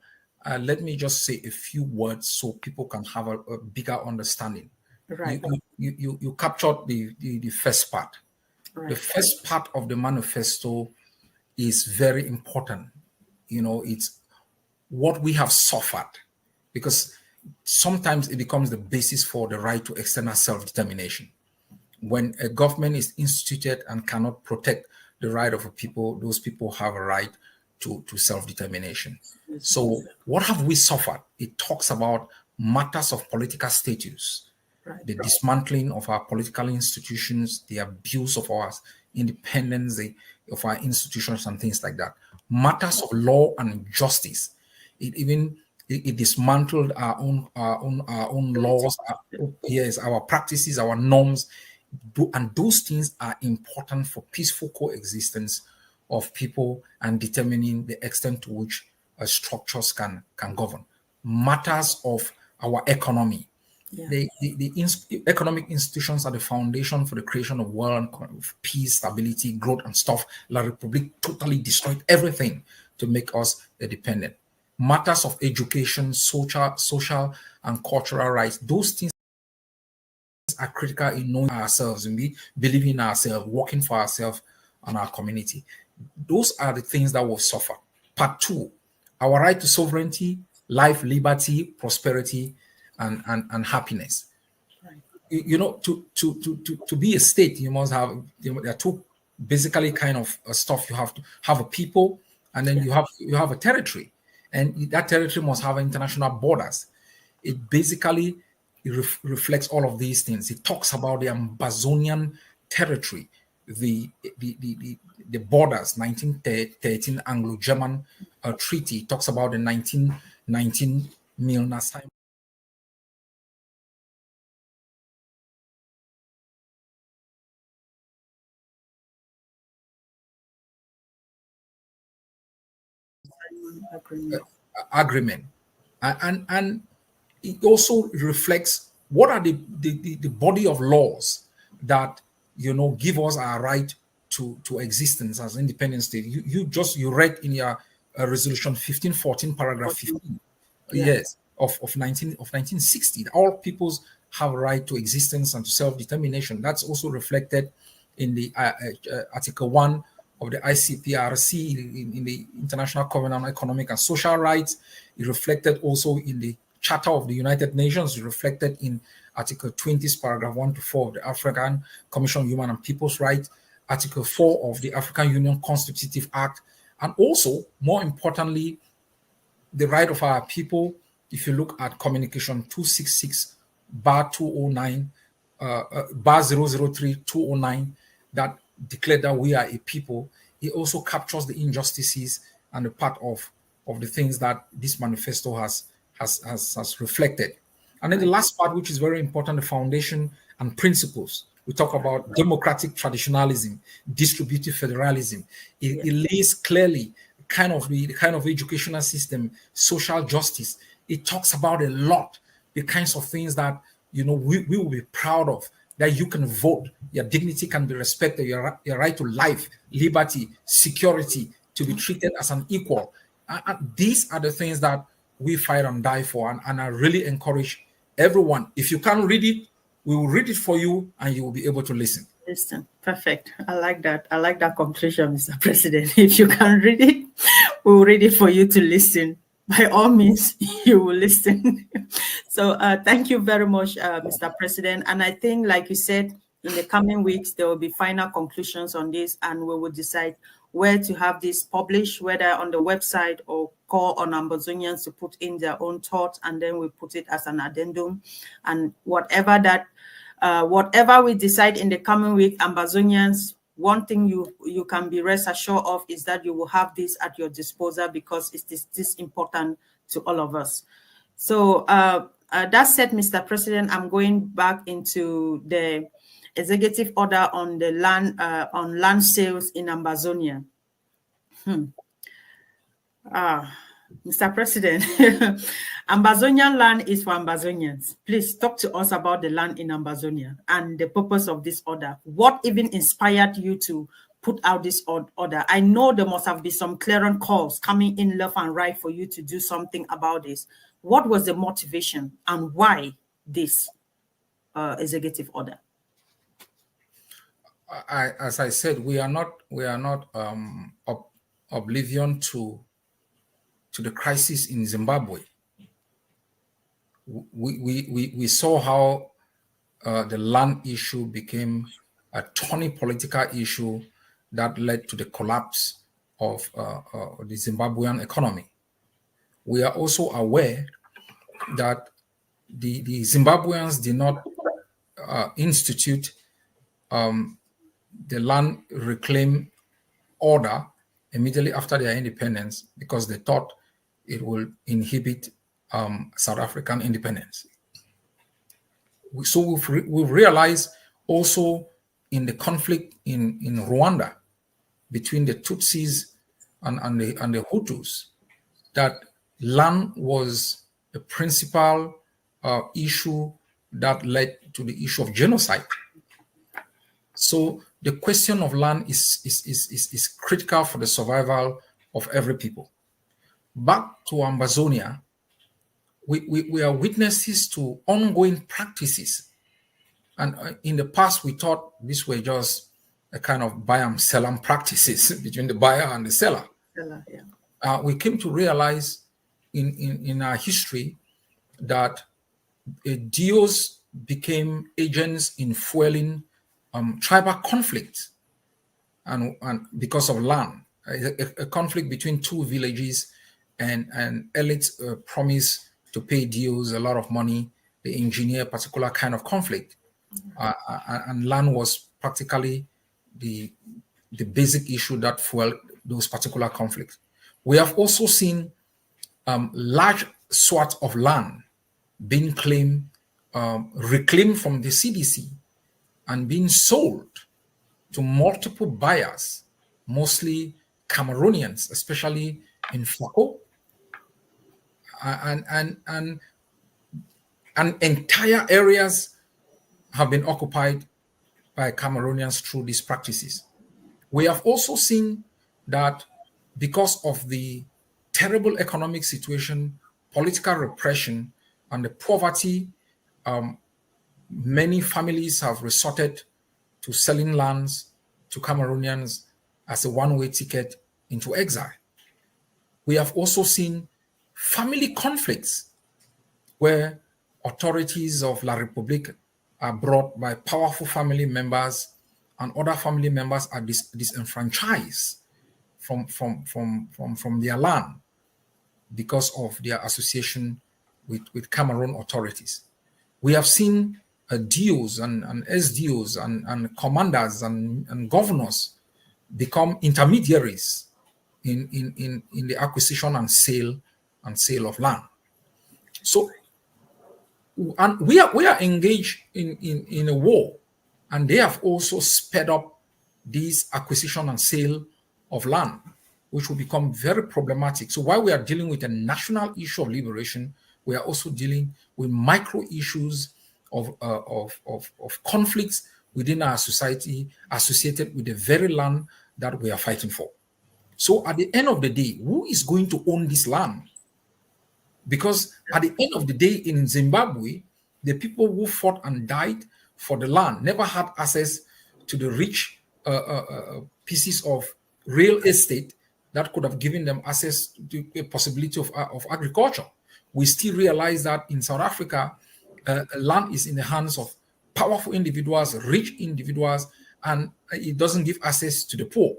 Let me just say a few words so people can have a bigger understanding. Right. You captured the first part. Right. The first part of the manifesto is very important. You know, it's what we have suffered, because sometimes it becomes the basis for the right to external self-determination. When a government is instituted and cannot protect the right of a people, those people have a right to self-determination. So what have we suffered? It talks about matters of political status, the dismantling of our political institutions, the abuse of our independence, of our institutions and things like that. Matters of law and justice. It dismantled our own laws, our practices, our norms, and those things are important for peaceful coexistence of people and determining the extent to which structures can govern. Matters of our economy. The economic institutions are the foundation for the creation of world peace, stability, growth, and stuff. La Republique totally destroyed everything to make us dependent. Matters of education, social and cultural rights. Those things are critical in knowing ourselves and believing in ourselves, working for ourselves and our community. Those are the things that will suffer. Part 2, our right to sovereignty, life, liberty, prosperity, and happiness. Right. You know, to be a state, you must have, there are two basically kind of stuff. You have to have a people, and then you have a territory, and that territory must have international borders. It basically reflects all of these things. It talks about the Ambazonian territory, the borders, 1913 Anglo-German treaty. It talks about the 1919 Milner agreement, and it also reflects what are the body of laws that give us our right to existence as independent state. You read in your resolution 1514 paragraph 15, yes, of 1960. All peoples have a right to existence and to self-determination. That's also reflected in the Article 1 of the ICPRC, in the International Covenant on Economic and Social Rights. It reflected also in the Charter of the United Nations, reflected in Article 20, paragraph 1 to 4 of the African Commission on Human and People's Rights, Article 4 of the African Union Constitutive Act, and also, more importantly, the right of our people. If you look at Communication 266 bar 209, bar 003 209, that declared that we are a people, it also captures the injustices and the part of the things that this manifesto has reflected. And then the last part, which is very important, the foundation and principles. We talk about democratic traditionalism, distributive federalism. It lays clearly the kind of educational system, social justice. It talks about a lot, the kinds of things that we will be proud of, that you can vote, your dignity can be respected, your right to life, liberty, security, to be treated as an equal. And these are the things that we fight and die for. And I really encourage everyone, if you can't read it, we will read it for you and you will be able to listen. Listen, perfect. I like that. I like that conclusion, Mr. President. If you can read it, we will read it for you to listen. By all means, you will listen. So thank you very much, Mr. President. And I think, like you said, in the coming weeks, there will be final conclusions on this, and we will decide where to have this published, whether on the website or call on Ambazonians to put in their own thoughts, and then we put it as an addendum. And whatever we decide in the coming week, Ambazonians, one thing you can be rest assured of is that you will have this at your disposal, because it is this important to all of us. So that said, Mr. President, I'm going back into the executive order on the land sales in Ambazonia. Mr. President, Ambazonian land is for Ambazonians. Please talk to us about the land in Ambazonia and the purpose of this order. What even inspired you to put out this order? I know there must have been some clarion calls coming in left and right for you to do something about this. What was the motivation and why this executive order? As I said, we are not oblivion to the crisis in Zimbabwe. We saw how the land issue became a thorny political issue that led to the collapse of the Zimbabwean economy. We are also aware that the Zimbabweans did not institute the land reclaim order immediately after their independence because they thought it will inhibit South African independence. So we've realized also in the conflict in Rwanda between the Tutsis and the Hutus that land was a principal issue that led to the issue of genocide. So the question of land is critical for the survival of every people. Back to Ambazonia, we are witnesses to ongoing practices. And in the past, we thought these were just a kind of buy and sell and practices between the buyer and the seller. We came to realize in our history that DOs became agents in fueling tribal conflict and because of land, a conflict between two villages, and elites promise to pay DOs a lot of money. They engineer a particular kind of conflict, and land was practically the basic issue that fueled those particular conflicts. We have also seen large swaths of land being claimed, reclaimed from the CDC and being sold to multiple buyers, mostly Cameroonians, especially in Fako, and entire areas have been occupied by Cameroonians through these practices. We have also seen that because of the terrible economic situation, political repression, and the poverty, many families have resorted to selling lands to Cameroonians as a one-way ticket into exile. We have also seen family conflicts where authorities of La République are brought by powerful family members, and other family members are disenfranchised from their land because of their association with Cameroon authorities. We have seen DOs and SDOs and commanders and governors become intermediaries in the acquisition and sale of land. So, and we are engaged in a war, and they have also sped up this acquisition and sale of land, which will become very problematic. So while we are dealing with a national issue of liberation, we are also dealing with micro issues of conflicts within our society associated with the very land that we are fighting for. So at the end of the day, who is going to own this land? Because at the end of the day in Zimbabwe, the people who fought and died for the land never had access to the rich pieces of real estate that could have given them access to a possibility of agriculture. We still realize that in South Africa, land is in the hands of powerful individuals, rich individuals, and it doesn't give access to the poor.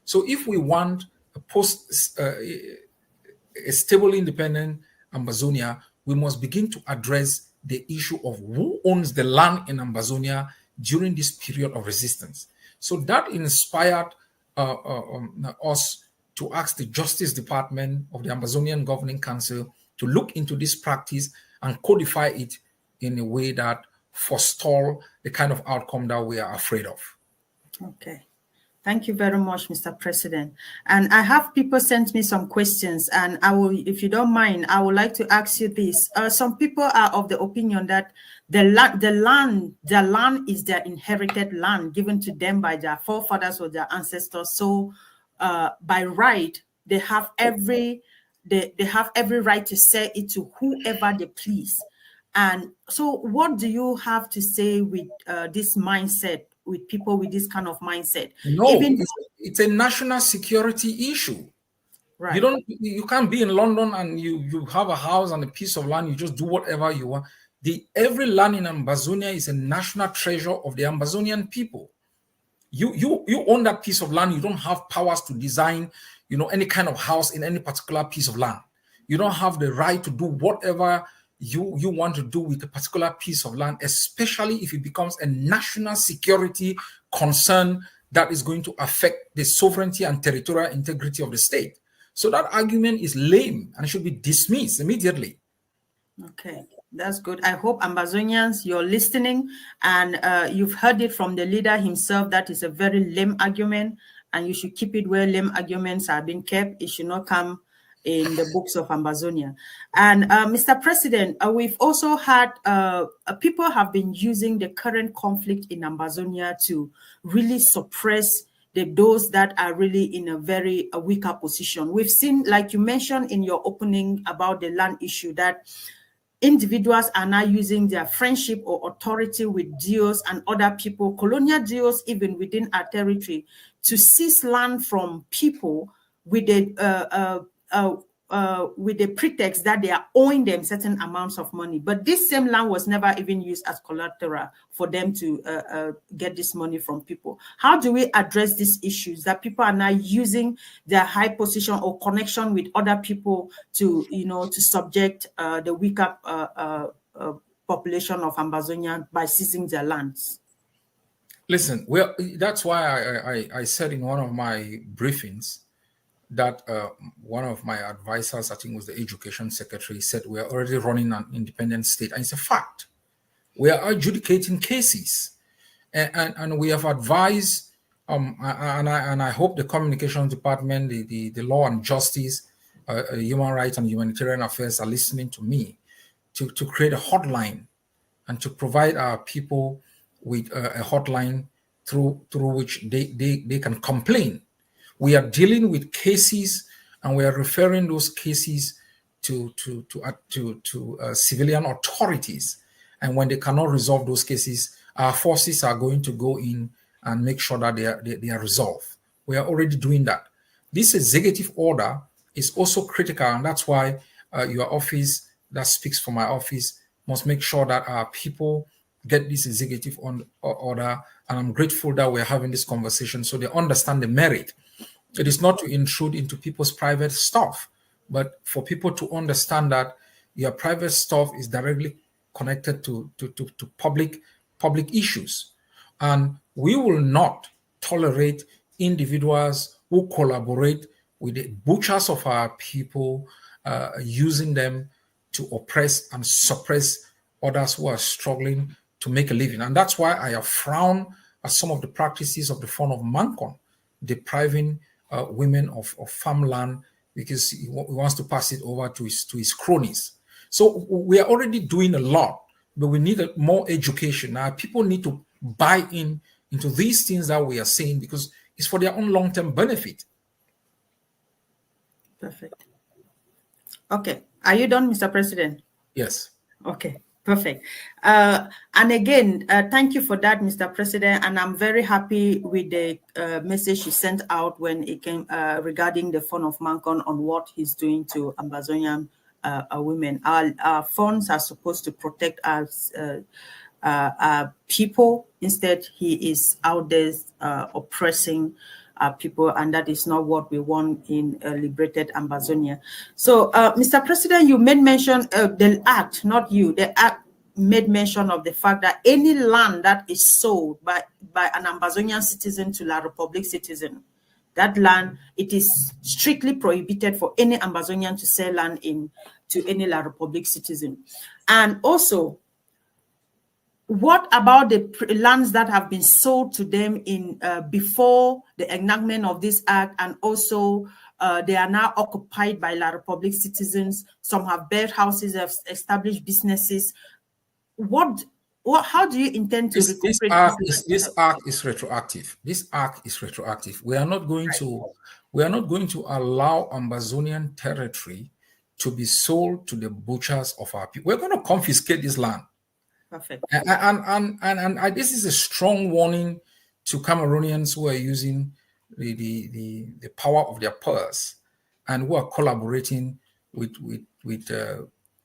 So if we want a stable, independent Ambazonia, we must begin to address the issue of who owns the land in Ambazonia during this period of resistance. So that inspired us to ask the Justice Department of the Ambazonian Governing Council to look into this practice and codify it in a way that forestall the kind of outcome that we are afraid of. Okay. Thank you very much, Mr. President. And I have people sent me some questions, and I will, if you don't mind, I would like to ask you this. Some people are of the opinion that the land is their inherited land given to them by their forefathers or their ancestors. So by right, they have every right to sell it to whoever they please. And so what do you have to say with this mindset, with people with this kind of mindset? No, it's a national security issue. Right. You can't be in London and you have a house and a piece of land, you just do whatever you want. Every land in Ambazonia is a national treasure of the Ambazonian people. You own that piece of land, you don't have powers to design any kind of house in any particular piece of land. You don't have the right to do whatever you want to do with a particular piece of land, especially if it becomes a national security concern that is going to affect the sovereignty and territorial integrity of the state. So that argument is lame and should be dismissed immediately. Okay, that's good. I hope Ambazonians, you're listening, and you've heard it from the leader himself. That is a very lame argument, and you should keep it where lame arguments are being kept. It should not come in the books of Ambazonia. And Mr. President, we've also had people have been using the current conflict in Ambazonia to really suppress those that are really in a very weaker position. We've seen, like you mentioned in your opening about the land issue, that individuals are now using their friendship or authority with DOs and other people, colonial DOs even within our territory, to seize land from people with the pretext that they are owing them certain amounts of money. But this same land was never even used as collateral for them to get this money from people. How do we address these issues that people are now using their high position or connection with other people to, to subject the weaker population of Ambazonia by seizing their lands? Listen, well, that's why I said in one of my briefings that one of my advisors, I think was the education secretary, said we are already running an independent state. And it's a fact. We are adjudicating cases. And we have advised, and I hope the communications department, the law and justice, human rights and humanitarian affairs are listening to me to create a hotline and to provide our people with a hotline through which they can complain. We are dealing with cases, and we are referring those cases to civilian authorities. And when they cannot resolve those cases, our forces are going to go in and make sure that they are resolved. We are already doing that. This executive order is also critical, and that's why your office, that speaks for my office, must make sure that our people get this executive order. And I'm grateful that we're having this conversation so they understand the merit. It is not to intrude into people's private stuff, but for people to understand that your private stuff is directly connected to public issues. And we will not tolerate individuals who collaborate with the butchers of our people, using them to oppress and suppress others who are struggling to make a living. And that's why I have frowned at some of the practices of the fund of Mancon, depriving women of farmland because he wants to pass it over to his cronies. So we are already doing a lot, but we need more education. Now, people need to buy into these things that we are saying because it's for their own long-term benefit. Perfect. Okay. Are you done, Mr. President? Yes. Okay. Perfect. And again, thank you for that, Mr. President. And I'm very happy with the message you sent out when it came regarding the fund of Mancon on what he's doing to Ambazonian women. Our funds are supposed to protect us, people. Instead, he is out there oppressing people, and that is not what we want in liberated Ambazonia. So, Mr. President, you made mention of the act, not you. The act made mention of the fact that any land that is sold by an Ambazonian citizen to La Republic citizen, that land, it is strictly prohibited for any Ambazonian to sell land to any La Republic citizen. And also, what about the lands that have been sold to them in before the enactment of this act, and also they are now occupied by La Republic citizens? Some have built houses, have established businesses. How do you intend to recuperate this act is retroactive. This act is retroactive. We are not going to allow Ambazonian territory to be sold to the butchers of our people. We're going to confiscate this land. Perfect. And this is a strong warning to Cameroonians who are using the power of their purse and who are collaborating with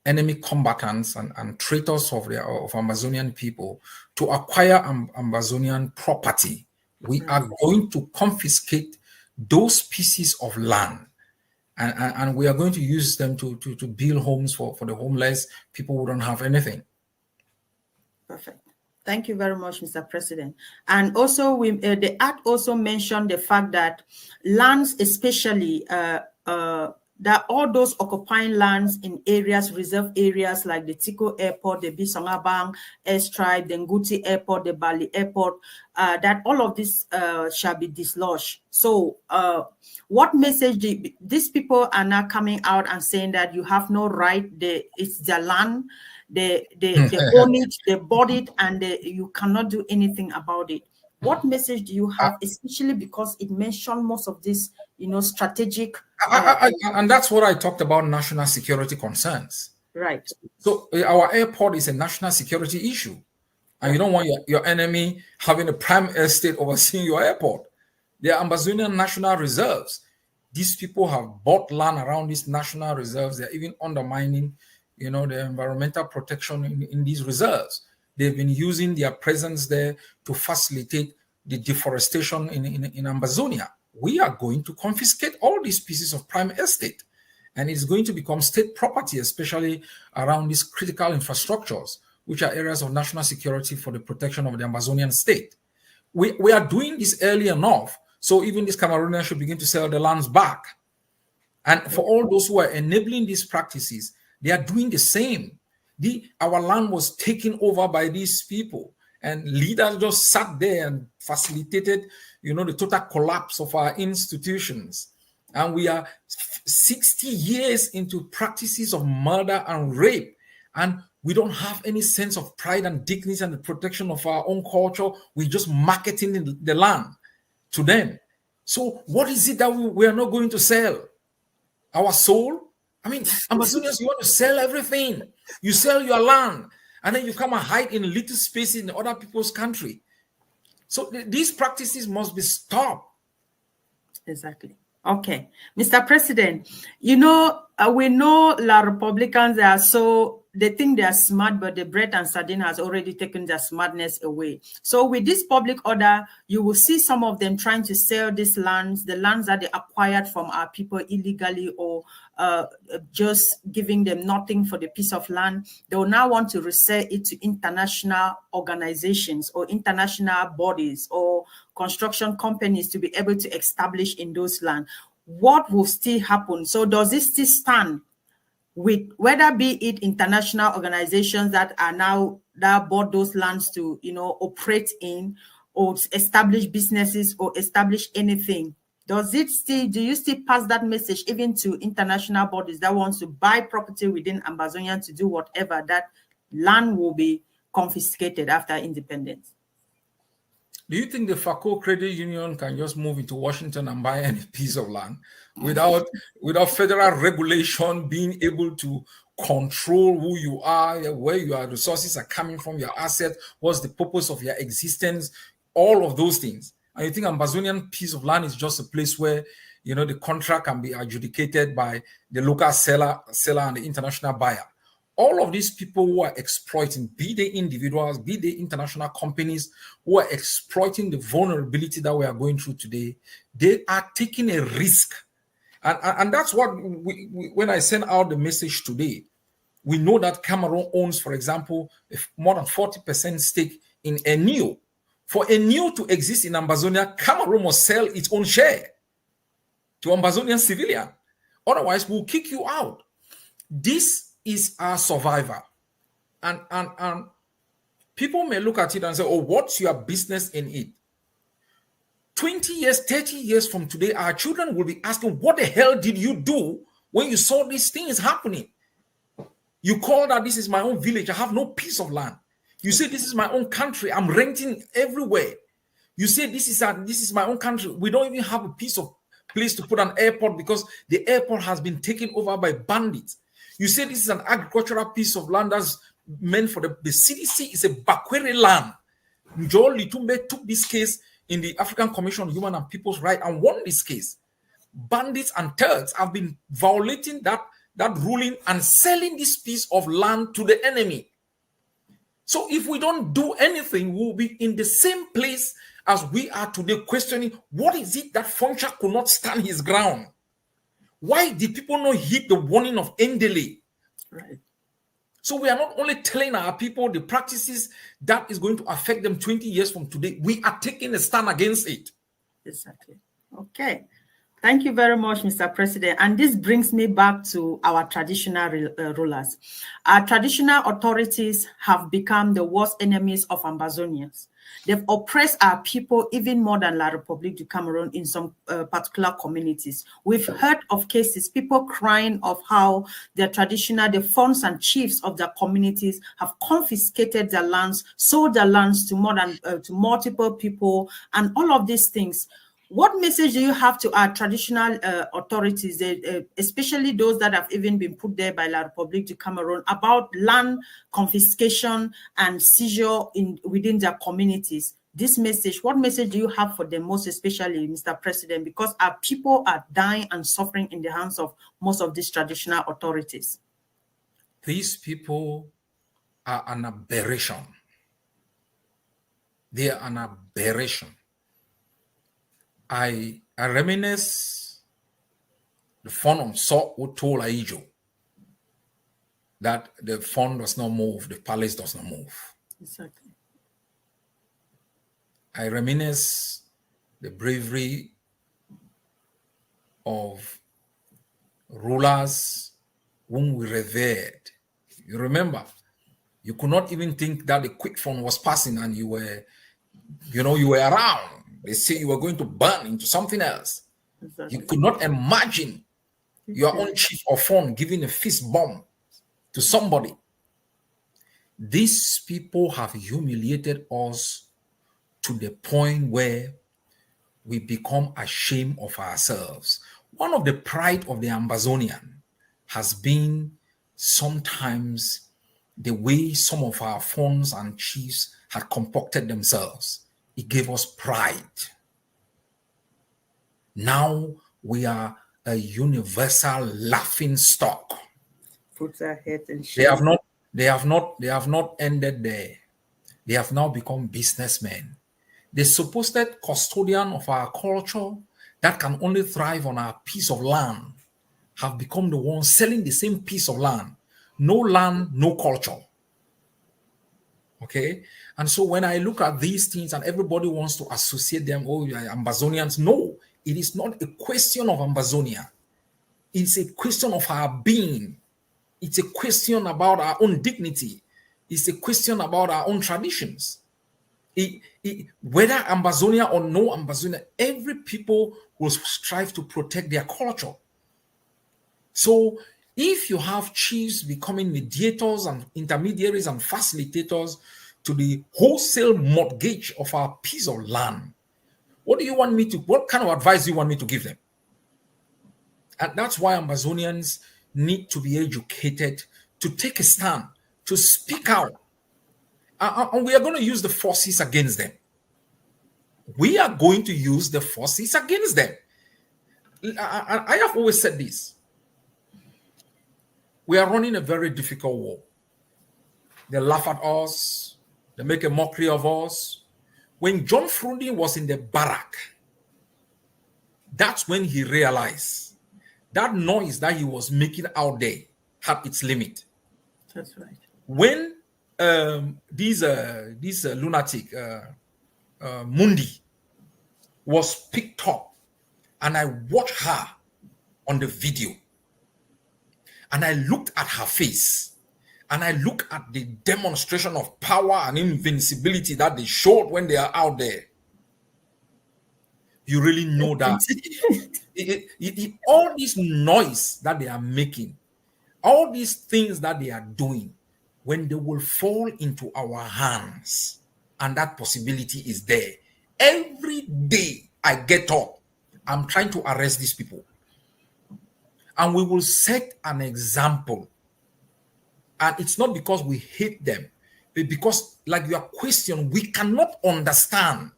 enemy combatants and traitors of Amazonian people to acquire Ambazonian property. We are going to confiscate those pieces of land, and we are going to use them to build homes for the homeless, people who don't have anything. Perfect. Thank you very much, Mr. President. And also, the act also mentioned the fact that lands, especially that all those occupying lands in areas, reserve areas like the Tiko Airport, the Bisongabang Airstrip, the Nguti Airport, the Bali Airport, that all of this shall be dislodged. So what message these people are now coming out and saying that you have no right, it's their land, they own it, they bought it, and you cannot do anything about it. What message do you have, especially because it mentioned most of this, strategic... and that's what I talked about, national security concerns. Right. So our airport is a national security issue. And you don't want your enemy having a prime estate overseeing your airport. They are Ambazonian national reserves. These people have bought land around these national reserves. They're even undermining, the environmental protection in these reserves. They've been using their presence there to facilitate the deforestation in Ambazonia. We are going to confiscate all these pieces of prime estate, and it's going to become state property, especially around these critical infrastructures, which are areas of national security for the protection of the Amazonian state. We are doing this early enough, so even these Cameroonians should begin to sell the lands back. And for all those who are enabling these practices, they are doing the same. Our land was taken over by these people, and leaders just sat there and facilitated, the total collapse of our institutions. And we are 60 years into practices of murder and rape, and we don't have any sense of pride and dignity and the protection of our own culture. We're just marketing the land to them. So what is it that we are not going to sell? Our soul? I mean, Amazonians, you want to sell everything. You sell your land, and then you come and hide in little spaces in other people's country. So these practices must be stopped. Exactly. Okay. Mr. President, we know La Republicans they think they are smart, but the bread and sardine has already taken their smartness away. So with this public order, you will see some of them trying to sell these lands, the lands that they acquired from our people illegally, or just giving them nothing for the piece of land. They will now want to resell it to international organizations or international bodies or construction companies to be able to establish in those lands. What will still happen? So does this still stand with whether be it international organizations that bought those lands to operate in, or establish businesses or establish anything? Do you still pass that message even to international bodies that wants to buy property within Ambazonia to do whatever, that land will be confiscated after independence? Do you think the FACO Credit Union can just move into Washington and buy any piece of land without federal regulation being able to control who you are, where your resources are coming from, your assets, what's the purpose of your existence, all of those things? And you think Ambazonian piece of land is just a place where the contract can be adjudicated by the local seller and the international buyer? All of these people who are exploiting, be they individuals, be they international companies, who are exploiting the vulnerability that we are going through today, they are taking a risk. And that's what when I send out the message today, we know that Cameroon owns, for example, more than 40% stake in Enio. For Enio to exist in Ambazonia, Cameroon must sell its own share to Ambazonian civilian. Otherwise, we'll kick you out. This is our survivor. And people may look at it and say, oh, what's your business in it? 20 years, 30 years from today, our children will be asking, what the hell did you do when you saw these things happening? You call that this is my own village. I have no piece of land. You say this is my own country. I'm renting everywhere. You say this is my own country. We don't even have a piece of place to put an airport because the airport has been taken over by bandits. You say this is an agricultural piece of land that's meant for the CDC is a Bakwere land. Joel Litumbe took this case in the African Commission on Human and People's Rights and won this case. Bandits and thugs have been violating that ruling and selling this piece of land to the enemy. So if we don't do anything, we'll be in the same place as we are today questioning what is it that Foncha could not stand his ground? Why did people not heed the warning of Endele? Right. So we are not only telling our people the practices that is going to affect them 20 years from today, we are taking a stand against it. Exactly. Okay. Thank you very much, Mr. President. And this brings me back to our traditional rulers. Our traditional authorities have become the worst enemies of Ambazonians. They've oppressed our people even more than La République du Cameroon in some particular communities. We've heard of cases, people crying of how the fonds and chiefs of their communities have confiscated their lands, sold their lands to to multiple people, and all of these things. What message do you have to our traditional authorities, especially those that have even been put there by La République du Cameroon, about land confiscation and seizure within their communities? This message, what message do you have for them, most especially, Mr. President, because our people are dying and suffering in the hands of most of these traditional authorities? These people are an aberration. They are an aberration. I reminisce the fund on So who told Aijo that the fund does not move, the palace does not move. Exactly. I reminisce the bravery of rulers whom we revered. You remember, you could not even think that the quick phone was passing and you were around. They say you were going to burn into something else. Exactly. You could not imagine your own chief of phone giving a fist bomb to somebody. These people have humiliated us to the point where we become ashamed of ourselves. One of the pride of the Ambazonian has been sometimes the way some of our phones and chiefs had concocted themselves. It gave us pride. Now we are a universal laughing stock. Puts our head in shame. They have not ended there. They have now become businessmen. The supposed custodian of our culture that can only thrive on our piece of land have become the ones selling the same piece of land. No land, no culture. Okay? And so when I look at these things and everybody wants to associate them, oh, Ambazonians, no, it is not a question of Ambazonia. It's a question of our being. It's a question about our own dignity. It's a question about our own traditions. Whether Ambazonia or no Ambazonia, every people will strive to protect their culture. So if you have chiefs becoming mediators and intermediaries and facilitators to the wholesale mortgage of our piece of land, what kind of advice do you want me to give them? And that's why Ambazonians need to be educated, to take a stand, to speak out. And we are going to use the forces against them. We are going to use the forces against them. I have always said this. We are running a very difficult war. They laugh at us. They make a mockery of us. When John Frundi was in the barrack, that's when he realized that noise that he was making out there had its limit. That's right. When this lunatic Mundi was picked up, and I watched her on the video, and I looked at her face, and I looked at the demonstration of power and invincibility that they showed when they are out there, you really know that all this noise that they are making, all these things that they are doing, when they will fall into our hands, and that possibility is there. Every day I get up, I'm trying to arrest these people. And we will set an example. And it's not because we hate them, but because, like your question, we cannot understand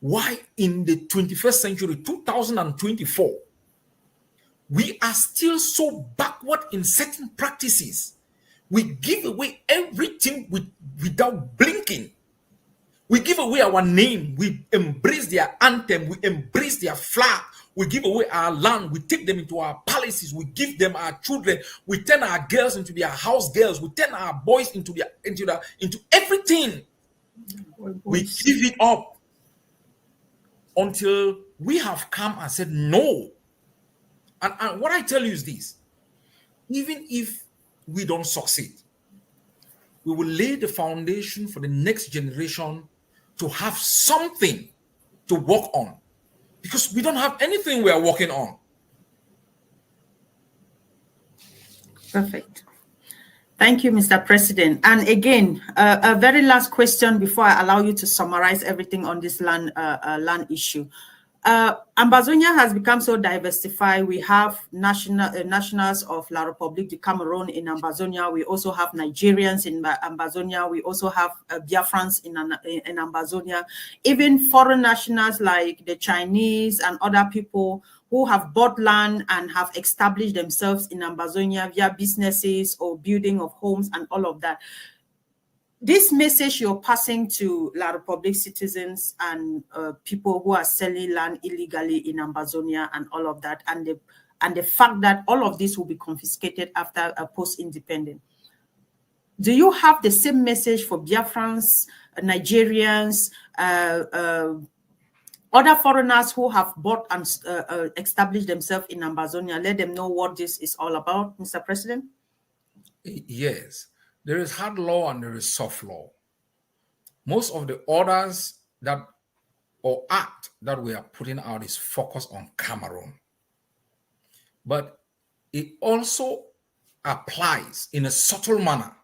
why in the 21st century, 2024, we are still so backward in certain practices. We give away everything without blinking. We give away our name. We embrace their anthem. We embrace their flag. We give away our land. We take them into our palaces. We give them our children. We turn our girls into their house girls. We turn our boys into everything. We give it up until we have come and said no. And what I tell you is this: even if we don't succeed, we will lay the foundation for the next generation to have something to work on, because we don't have anything we are working on. Perfect. Thank you, Mr. President. And again, a very last question before I allow you to summarize everything on this land issue. Ambazonia has become so diversified. We have nationals of La République du Cameroon in Ambazonia. We also have Nigerians in Ambazonia. We also have Biafrans in Ambazonia. Even foreign nationals like the Chinese and other people who have bought land and have established themselves in Ambazonia via businesses or building of homes and all of that. This message you're passing to La République citizens and people who are selling land illegally in Ambazonia and all of that, and the fact that all of this will be confiscated after a post-independent. Do you have the same message for Biafrans, Nigerians, other foreigners who have bought and established themselves in Ambazonia? Let them know what this is all about, Mr. President. Yes. There is hard law and there is soft law. Most of the orders or act that we are putting out is focused on Cameroon. But it also applies in a subtle manner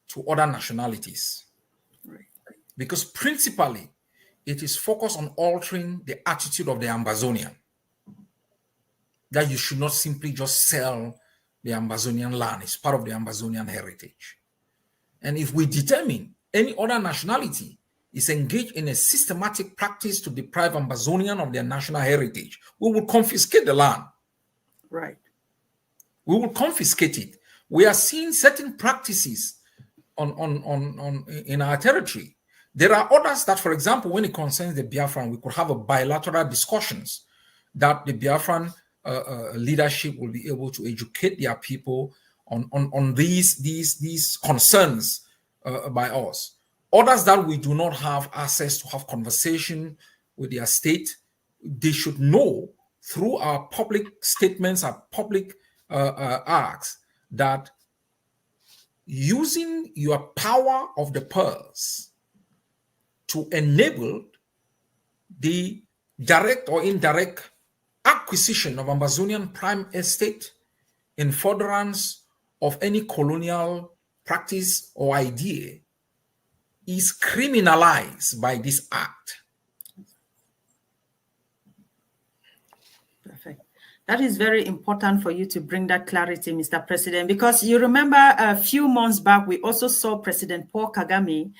to other nationalities. Right. Because principally, it is focused on altering the attitude of the Ambazonian. That you should not simply just sell the Ambazonian land. Is part of the Ambazonian heritage. And if we determine any other nationality is engaged in a systematic practice to deprive Ambazonian of their national heritage, we will confiscate the land. Right. We will confiscate it. We are seeing certain practices in our territory. There are others that, for example, when it concerns the Biafran, we could have a bilateral discussions that the Biafran leadership will be able to educate their people on these concerns by us. Others that we do not have access to have conversation with their state, they should know through our public statements, our public acts, that using your power of the purse to enable the direct or indirect acquisition of Ambazonian prime estate in furtherance of any colonial practice or idea is criminalized by this act. Perfect. That is very important for you to bring that clarity, Mr. President, because you remember a few months back, we also saw President Paul Kagame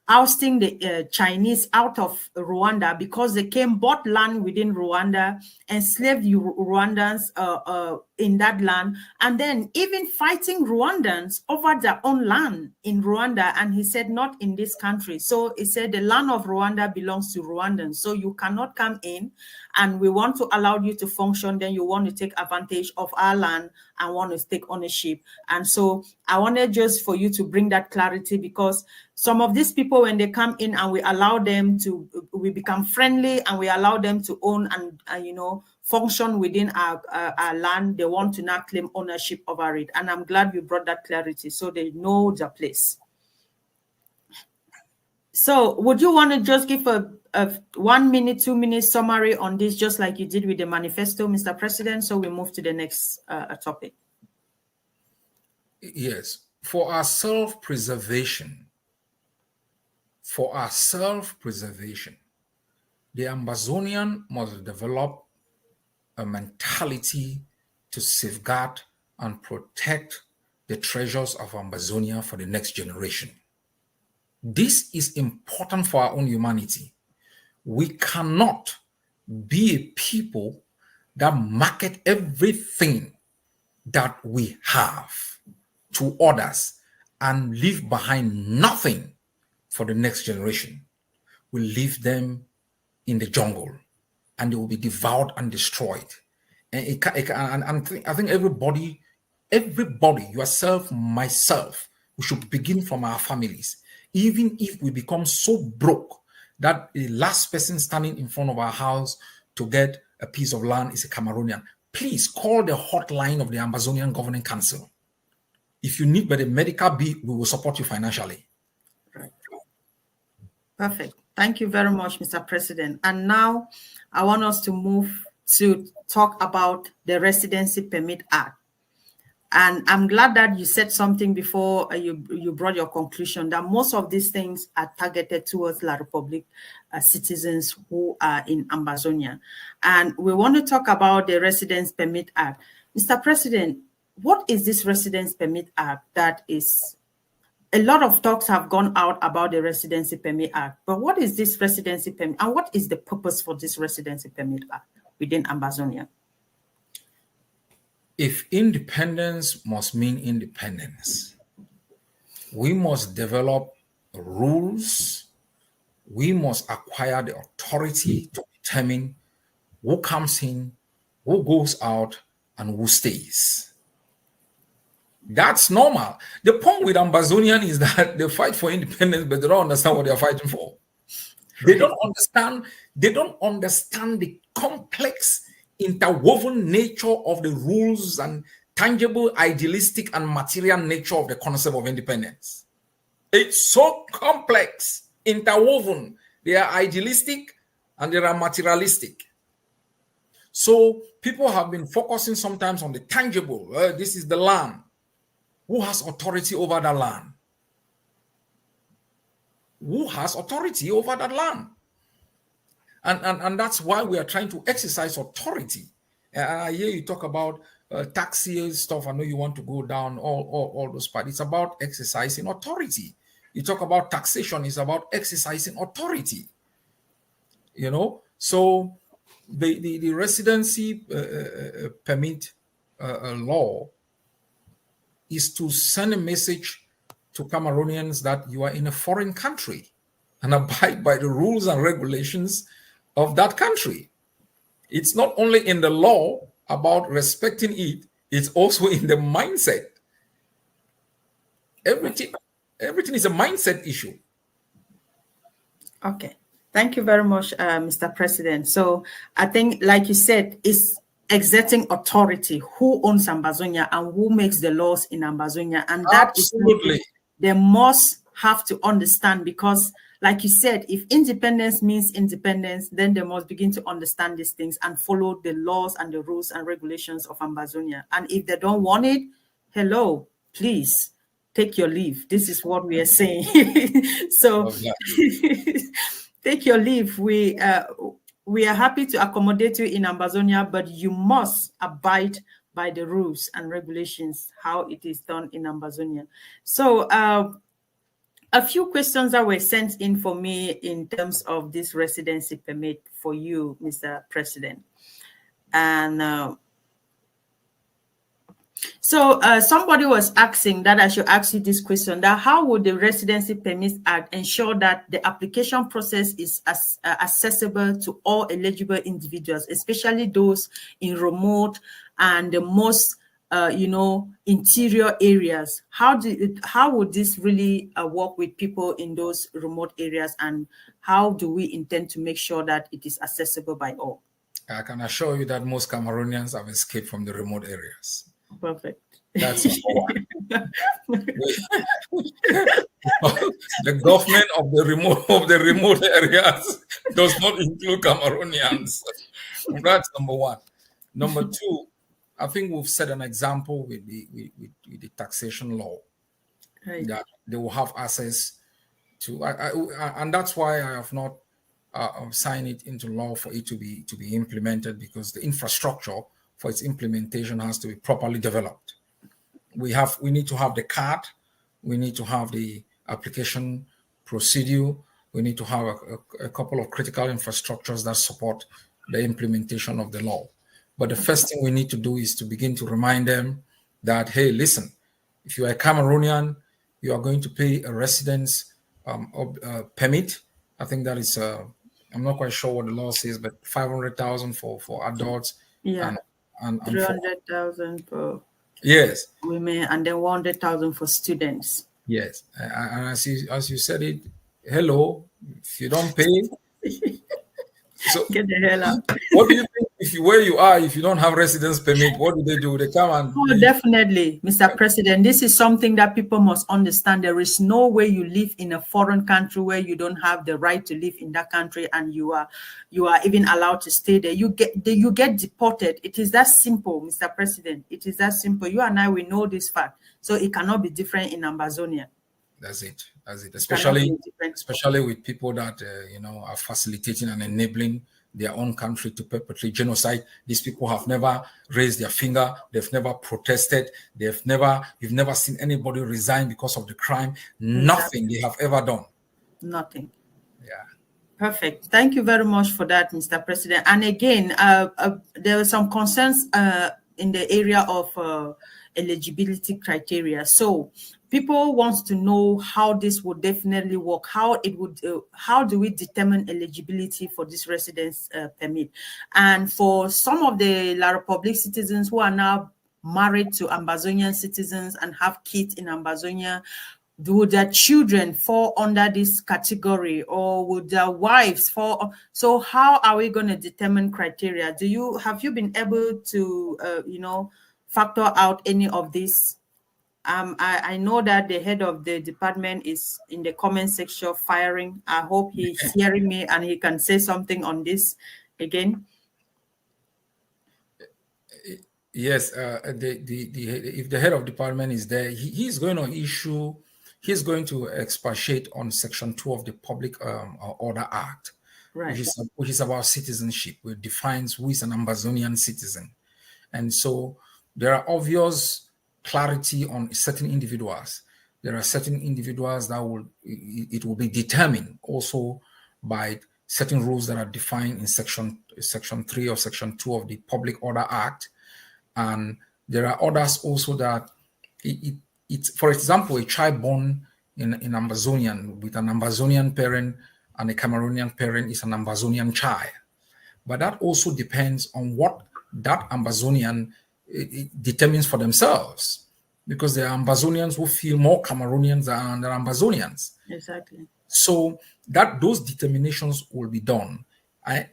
ousting the Chinese out of Rwanda because they bought land within Rwanda, enslaved Rwandans in that land, and then even fighting Rwandans over their own land in Rwanda. And he said, not in this country. So he said, the land of Rwanda belongs to Rwandans. So you cannot come in and we want to allow you to function. Then you want to take advantage of our land and want to take ownership. And so I wanted just for you to bring that clarity, because some of these people, when they come in and we allow them to, we become friendly and we allow them to own and you know, function within our land, they want to now claim ownership over it. And I'm glad you brought that clarity so they know their place. So would you want to just give a 1 minute, 2 minute summary on this, just like you did with the manifesto, Mr. President, so we move to the next topic? Yes, for our self-preservation, the Ambazonian must develop a mentality to safeguard and protect the treasures of Ambazonia for the next generation. This is important for our own humanity. We cannot be a people that market everything that we have to others and leave behind nothing for the next generation will leave them in the jungle, and they will be devoured and destroyed. And I think everybody, yourself, myself, we should begin from our families. Even if we become so broke that the last person standing in front of our house to get a piece of land is a Cameroonian, please call the hotline of the Ambazonian Governing Council. If you need the medical bill, we will support you financially. Right. Perfect. Thank you very much, Mr. President. And now I want us to move to talk about the Residency Permit Act. And I'm glad that you said something before you brought your conclusion that most of these things are targeted towards La Republic citizens who are in Ambazonia. And we want to talk about the Residence Permit Act. Mr. President, what is this Residence Permit Act that is... A lot of talks have gone out about the Residency Permit Act, but what is this Residency Permit and what is the purpose for this Residency Permit Act within Ambazonia? If independence must mean independence, we must develop rules. We must acquire the authority to determine who comes in, who goes out, and who stays. That's normal. The point with Ambazonian is that they fight for independence, but they don't understand what they're fighting for. They don't understand the complex, interwoven nature of the rules and tangible, idealistic, and material nature of the concept of independence. It's so complex, interwoven. They are idealistic and they are materialistic. So people have been focusing sometimes on the tangible. This is the land. Who has authority over that land? Who has authority over that land? And that's why we are trying to exercise authority. I hear you talk about taxi stuff. I know you want to go down all those parts. It's about exercising authority. You talk about taxation. It's about exercising authority. You know, so the residency permit law is to send a message to Cameroonians that you are in a foreign country and abide by the rules and regulations of that country. It's not only in the law about respecting it, it's also in the mindset. Everything is a mindset issue. Okay. Thank you very much, Mr. President. So I think, like you said, it's exerting authority. Who owns Ambazonia and who makes the laws in Ambazonia? And that Absolutely. is they must have to understand, because like you said, if independence means independence, then they must begin to understand these things and follow the laws and the rules and regulations of Ambazonia. And if they don't want it, hello, please take your leave. This is what we are saying. So take your leave. We are happy to accommodate you in Ambazonia, but you must abide by the rules and regulations, how it is done in Ambazonia. So a few questions that were sent in for me in terms of this residency permit for you, Mr. President. And so somebody was asking that I should ask you this question, that how would the Residency Permits Act ensure that the application process is accessible to all eligible individuals, especially those in remote and the most, interior areas? How would this really work with people in those remote areas, and how do we intend to make sure that it is accessible by all? I can assure you that most Cameroonians have escaped from the remote areas. Perfect. That's the government of the remote areas does not include Cameroonians. That's number one. Number two, I think we've set an example with the taxation law, right, that they will have access to, and that's why I have not signed it into law for it to be implemented, because the infrastructure for its implementation has to be properly developed. We need to have the card, we need to have the application procedure, we need to have a couple of critical infrastructures that support the implementation of the law. But the first thing we need to do is to begin to remind them that, hey, listen, if you are a Cameroonian, you are going to pay a residence permit. I think that is, I'm not quite sure what the law says, but 500,000 for adults, Yeah, and for 300,000 for yes, women, and then 100,000 for students. yes. And as you said it, hello, if you don't pay, so Get the hell out. what do you think where you are, if you don't have residence permit, what do? They come and Oh, definitely, Mr. President. This is something that people must understand. There is no way you live in a foreign country where you don't have the right to live in that country, and you are even allowed to stay there. You get deported. It is that simple, Mr. President. It is that simple. You and I, we know this fact, so it cannot be different in Ambazonia. That's it. Especially with people that are facilitating and enabling their own country to perpetrate genocide. These people have never raised their finger. They've never protested. You've never seen anybody resign because of the crime. Nothing they have ever done. Nothing. Yeah. Perfect. Thank you very much for that, Mr. President. And again, there were some concerns in the area of eligibility criteria. So people want to know how this would definitely work, how do we determine eligibility for this residence permit? And for some of the La Republic citizens who are now married to Ambazonian citizens and have kids in Ambazonia, do their children fall under this category, or would their wives fall? So how are we going to determine criteria? Have you been able to factor out any of this? I know that the head of the department is in the comment section firing. I hope he's hearing me and he can say something on this again. Yes, if the head of department is there, he's going to expatiate on Section 2 of the Public Order Act, right, which is about citizenship, which defines who is an Ambazonian citizen. And so there are obvious clarity on certain individuals. There are certain individuals that it will be determined also by certain rules that are defined in Section 3 or Section 2 of the Public Order Act. And there are others also that it's, for example, a child born in Ambazonian with an Ambazonian parent and a Cameroonian parent is an Ambazonian child. But that also depends on what that Ambazonian it determines for themselves, because there are Ambazonians who feel more Cameroonians than Ambazonians. Exactly. So those determinations will be done. I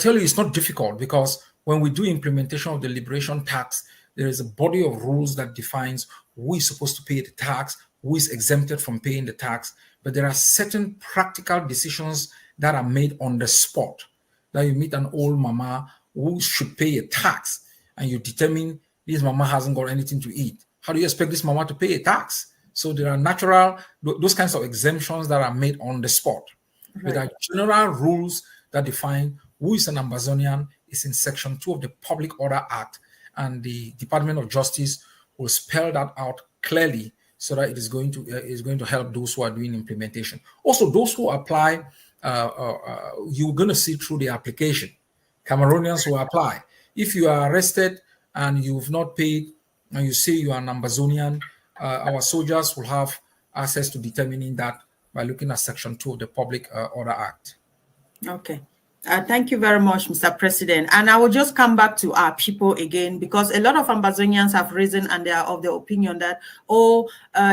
tell you, it's not difficult, because when we do implementation of the liberation tax, there is a body of rules that defines who is supposed to pay the tax, who is exempted from paying the tax. But there are certain practical decisions that are made on the spot. That you meet an old mama who should pay a tax, and you determine this mama hasn't got anything to eat. How do you expect this mama to pay a tax? So there are those kinds of exemptions that are made on the spot. Right. But there are general rules that define who is an Ambazonian. Is in Section 2 of the Public Order Act, and the Department of Justice will spell that out clearly, so that it is going to help those who are doing implementation. Also, those who apply, you're going to see through the application. Cameroonians will apply. If you are arrested and you've not paid, and you say you are an Ambazonian, our soldiers will have access to determining that by looking at Section 2 of the Public Order Act. Okay. Thank you very much, Mr. President. And I will just come back to our people again, because a lot of Ambazonians have risen and they are of the opinion that,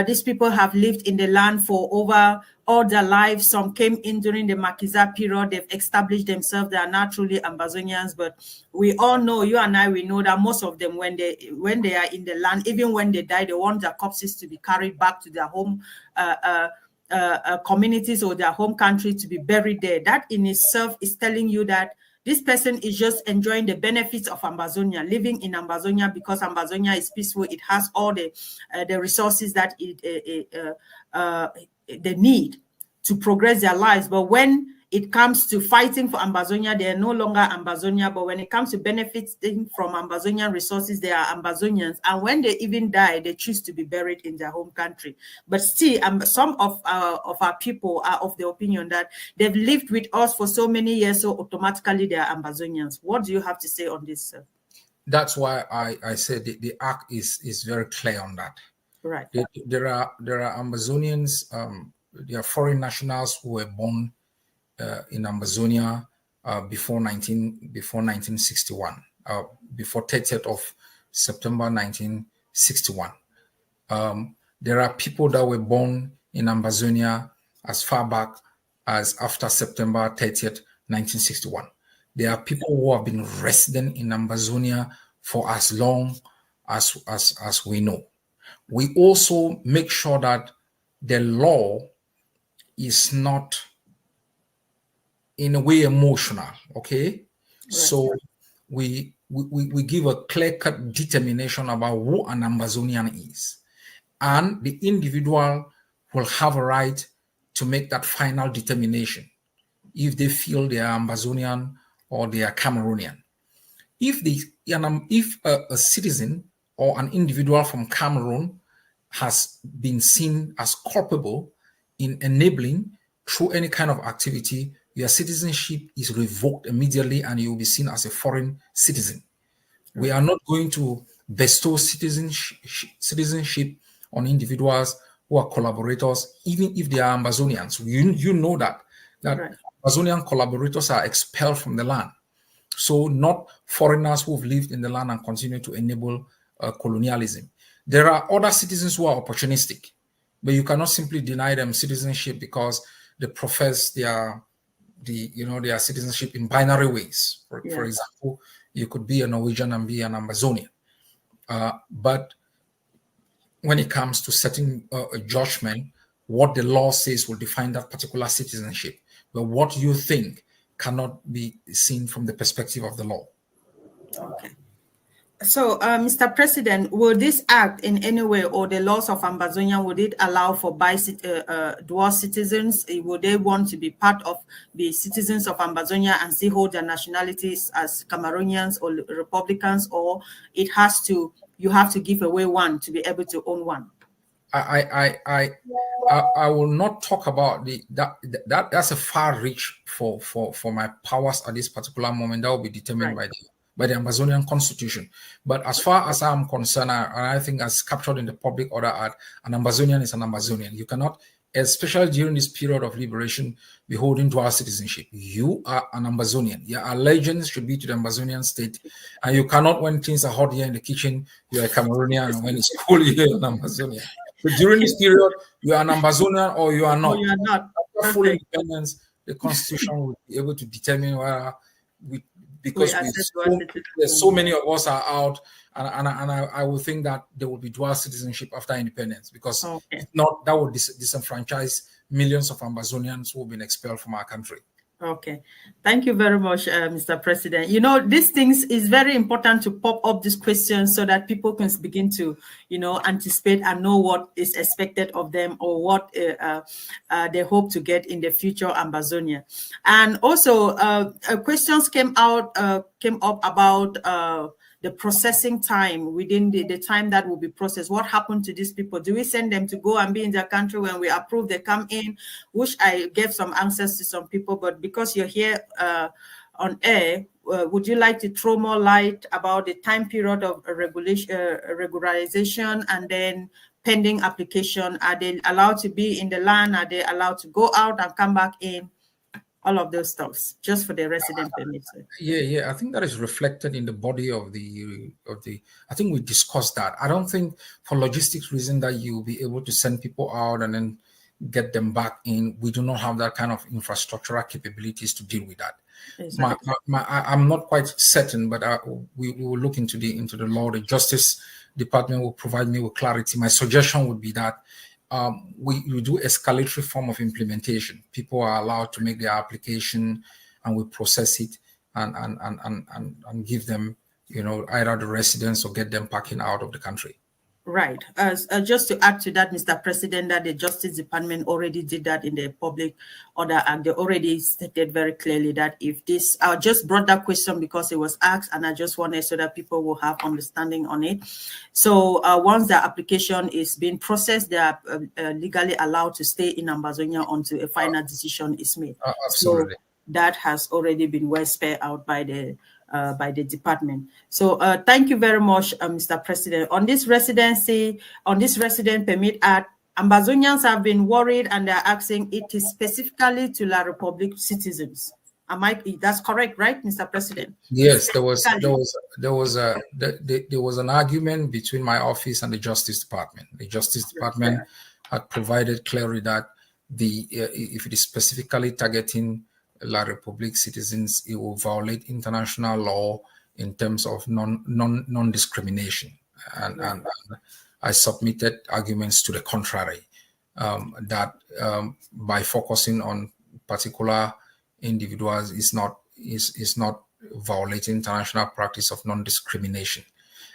these people have lived in the land for over all their lives. Some came in during the Makiza period. They've established themselves. They are not truly Ambazonians. But we all know, you and I, we know that most of them, when they are in the land, even when they die, they want their corpses to be carried back to their home communities or their home country to be buried there. That in itself is telling you that this person is just enjoying the benefits of Ambazonia, living in Ambazonia, because Ambazonia is peaceful. It has all the resources that they need to progress their lives. But when it comes to fighting for Ambazonia, they are no longer Ambazonia. But when it comes to benefiting from Ambazonian resources, they are Ambazonians. And when they even die, they choose to be buried in their home country. But still, some of our people are of the opinion that they've lived with us for so many years, so automatically they are Ambazonians. What do you have to say on this, sir? That's why I said the act is very clear on that. Right. There are Ambazonians there are foreign nationals who were born in Ambazonia before 1961, before 30th of September 1961. There are people that were born in Ambazonia as far back as after September 30th, 1961. There are people who have been resident in Ambazonia for as long as we know. We also make sure that the law is not in a way emotional, okay? Right. So we give a clear-cut determination about who an Ambazonian is. And the individual will have a right to make that final determination if they feel they are Ambazonian or they are Cameroonian. If a citizen or an individual from Cameroon has been seen as culpable in enabling through any kind of activity, your citizenship is revoked immediately and you will be seen as a foreign citizen. We are not going to bestow citizenship on individuals who are collaborators, even if they are Ambazonians. You know that right. Ambazonian collaborators are expelled from the land. So not foreigners who have lived in the land and continue to enable colonialism. There are other citizens who are opportunistic, but you cannot simply deny them citizenship because they profess their citizenship in binary ways. For example, you could be a Norwegian and be an Ambazonian. But when it comes to setting a judgment, what the law says will define that particular citizenship. But what you think cannot be seen from the perspective of the law. Okay. So, Mr. President, will this act in any way, or the laws of Ambazonia, would it allow for dual citizens? Would they want to be part of the citizens of Ambazonia and still hold their nationalities as Cameroonians or Republicans, or you have to give away one to be able to own one? I will not talk about that's a far reach for my powers at this particular moment. That will be determined by the Ambazonian Constitution. But as far as I'm concerned, I think as captured in the Public Order Act, an Ambazonian is an Ambazonian. You cannot, especially during this period of liberation, be holding dual citizenship. You are an Ambazonian. Your allegiance should be to the Ambazonian state. And you cannot, when things are hot here in the kitchen, you're a Cameroonian, and when it's cool, you're an Ambazonian. So during this period, you are an Ambazonian or you are not. No, you are not. After full independence, the Constitution will be able to determine whether because so many of us are out, and I would think that there will be dual citizenship after independence, because if not, that would disenfranchise millions of Ambazonians who have been expelled from our country. Okay, thank you very much, Mr. President. You know, these things is very important to pop up these questions so that people can begin to, anticipate and know what is expected of them or what they hope to get in the future Ambazonia. And also, questions came up about the processing time within the time that will be processed. What happened to these people? Do we send them to go and be in their country when we approve they come in? Which I gave some answers to some people, but because you're here on air, would you like to throw more light about the time period of regularization and then pending application? Are they allowed to be in the land? Are they allowed to go out and come back in? All of those stuffs, just for the resident permits. Yeah. I think that is reflected in the body of the. I think we discussed that. I don't think for logistics reason that you'll be able to send people out and then get them back in. We do not have that kind of infrastructural capabilities to deal with that. Exactly. I'm not quite certain, but we will look into the law. The Justice Department will provide me with clarity. My suggestion would be that. We do escalatory form of implementation. People are allowed to make their application, and we process it and give them, either the residence or get them packing out of the country. Right. Just to add to that, Mr. President, that the Justice Department already did that in the Public Order Act. They already stated very clearly that if this, I just brought that question because it was asked, and I just wanted so that people will have understanding on it. So once the application is being processed, they are legally allowed to stay in Ambazonia until a final decision is made. Absolutely. So that has already been well spelled out by the department. So thank you very much, Mr. President. On this resident permit act, Ambazonians have been worried and they're asking it is specifically to La Republic citizens. That's correct, right, Mr. President? Yes, there was an argument between my office and the Justice Department. The Justice Department had provided clearly that if it is specifically targeting La Republic citizens, it will violate international law in terms of non-discrimination. And I submitted arguments to the contrary, that by focusing on particular individuals is not violating international practice of non-discrimination.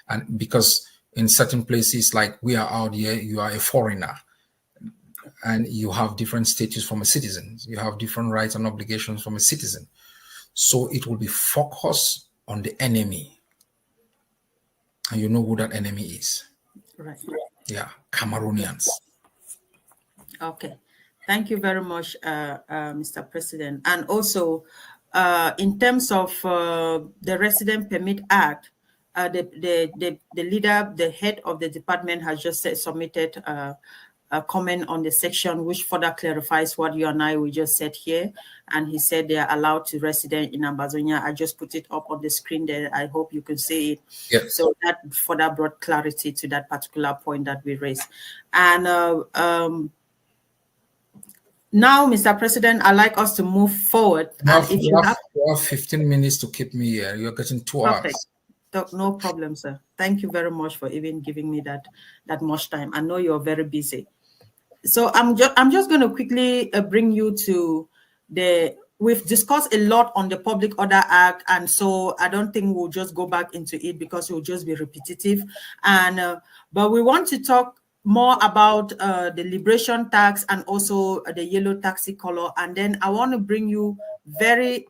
And because in certain places, like we are out here, you are a foreigner and you have different status from a citizen. You have different rights and obligations from a citizen. So it will be focused on the enemy. And you know who that enemy is. Right. Yeah, Cameroonians. Okay. Thank you very much, Mr. President. And also, in terms of the Resident Permit Act, the leader, the head of the department has just submitted a comment on the section which further clarifies what you and we just said here. And he said they are allowed to resident in Ambazonia. I just put it up on the screen there. I hope you can see it. Yes. So that further brought clarity to that particular point that we raised. And now, Mr. President, I'd like us to move forward. You have 15 minutes to keep me here. You're getting 2 hours. No problem, sir. Thank you very much for even giving me that much time. I know you're very busy. So I'm just going to quickly bring you to we've discussed a lot on the Public Order Act, and so I don't think we'll just go back into it because it will just be repetitive. And but we want to talk more about the liberation tax and also the yellow taxi color. And then I want to bring you very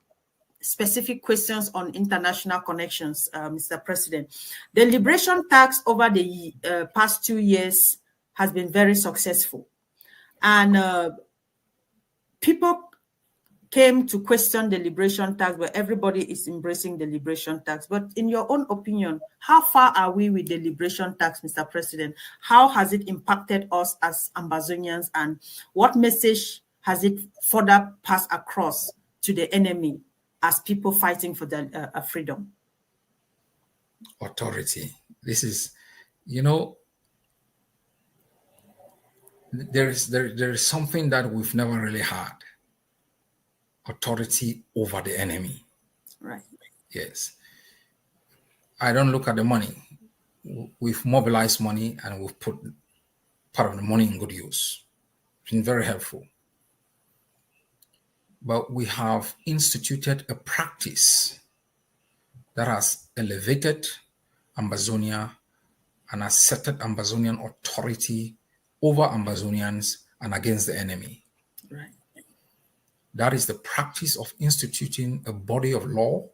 specific questions on international connections, Mr. President. The liberation tax over the past 2 years has been very successful. And people came to question the liberation tax, but everybody is embracing the liberation tax. But in your own opinion, how far are we with the liberation tax, Mr. President? How has it impacted us as Ambazonians, and what message has it further passed across to the enemy as people fighting for their freedom? Authority. This is, there is something that we've never really had. Authority over the enemy. Right. Yes. I don't look at the money. We've mobilized money and we've put part of the money in good use. It's been very helpful. But we have instituted a practice that has elevated Ambazonia and asserted Ambazonian authority over Ambazonians and against the enemy. Right. That is the practice of instituting a body of law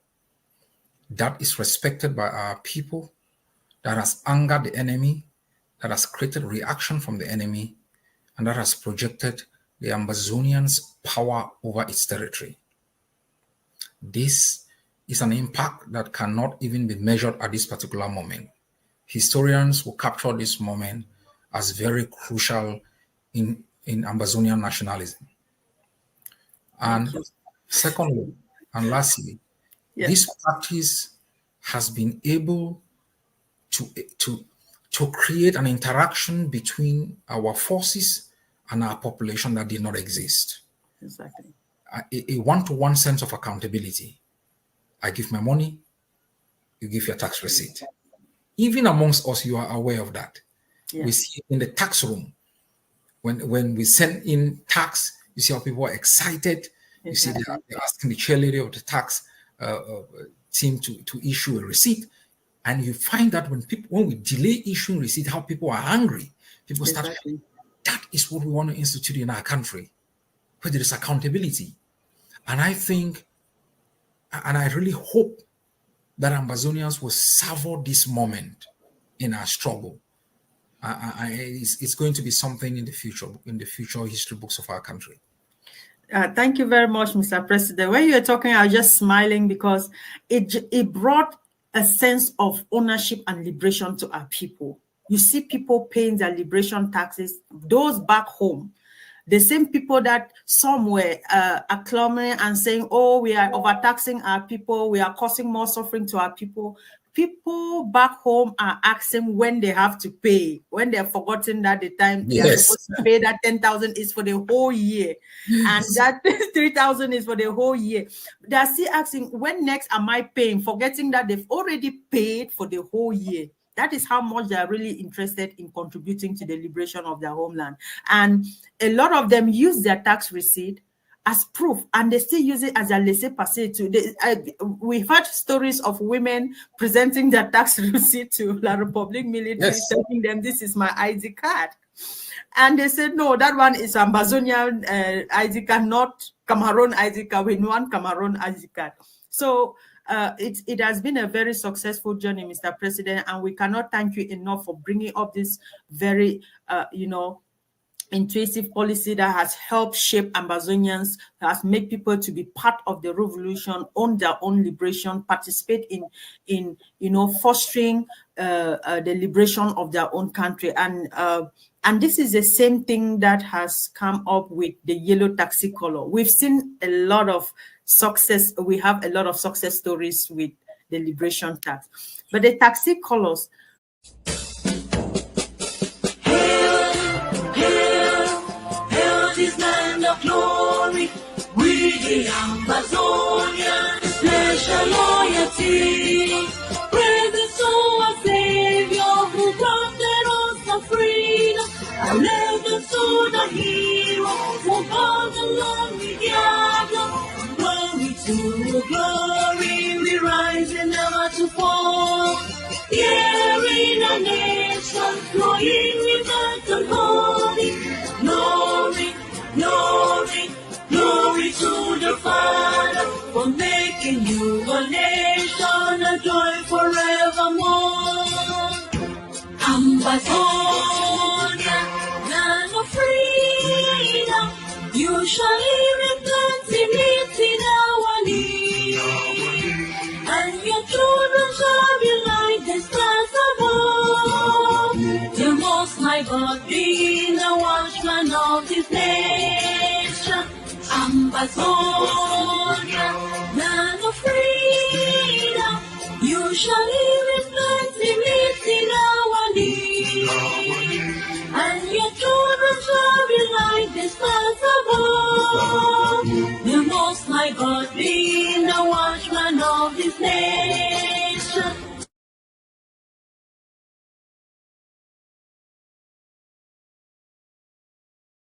that is respected by our people, that has angered the enemy, that has created reaction from the enemy, and that has projected the Ambazonians' power over its territory. This is an impact that cannot even be measured at this particular moment. Historians will capture this moment as very crucial in Ambazonian nationalism. And secondly, and lastly, yes, this practice has been able to create an interaction between our forces and our population that did not exist. Exactly. A one-to-one sense of accountability. I give my money, you give your tax receipt. Even amongst us, you are aware of that. Yes. We see in the tax room, when we send in tax, you see how people are excited. You see they're asking the chairlady of the tax team to issue a receipt. And you find that when we delay issuing receipt, how people are angry. People start, that is what we want to institute in our country, where there is accountability. And I think, and I really hope that Ambazonians will savor this moment in our struggle. It's going to be something in the future history books of our country. Thank you very much, Mr. President. When you were talking, I was just smiling because it brought a sense of ownership and liberation to our people. you see people paying their liberation taxes, those back home. The same people that some were acclaiming and saying, oh, we are overtaxing our people, we are causing more suffering to our people. People back home are asking when they have to pay, when they're forgotten that the time they are supposed to pay that 10,000 is for the whole year. And that 3,000 is for the whole year. They're still asking, when next am I paying, forgetting that they've already paid for the whole year. That is how much they are really interested in contributing to the liberation of their homeland. And a lot of them use their tax receipt as proof, and they still use it as a laissez-passer too. We've heard stories of women presenting their tax receipt to La Republique military, telling them, this is my ID card. And they said, no, that one is Ambazonia ID card, not Cameroon ID card. We want Cameroon ID card. So it has been a very successful journey, Mr. President, and we cannot thank you enough for bringing up this very, intuitive policy that has helped shape Ambazonians, has made people to be part of the revolution, own their own liberation, participate in fostering the liberation of their own country. And this is the same thing that has come up with the yellow taxi color. We've seen a lot of success. We have a lot of success stories with the liberation tax, but the taxi colors. Glory, we the Ambazonia, special loyalty, presence to our Savior who granted us the freedom, allegiance to the hero who called the lonely gather. Glory to glory, we rise and never to fall. Here in a nation, flowing with the holy glory. Glory, glory to the Father for making you a nation, a joy forevermore. Ambazonia, land of freedom, you shall live in plenty in our need, and your children shall be like the stars above. The Most High God being the watchman of this nation, Ambazonia, land of freedom,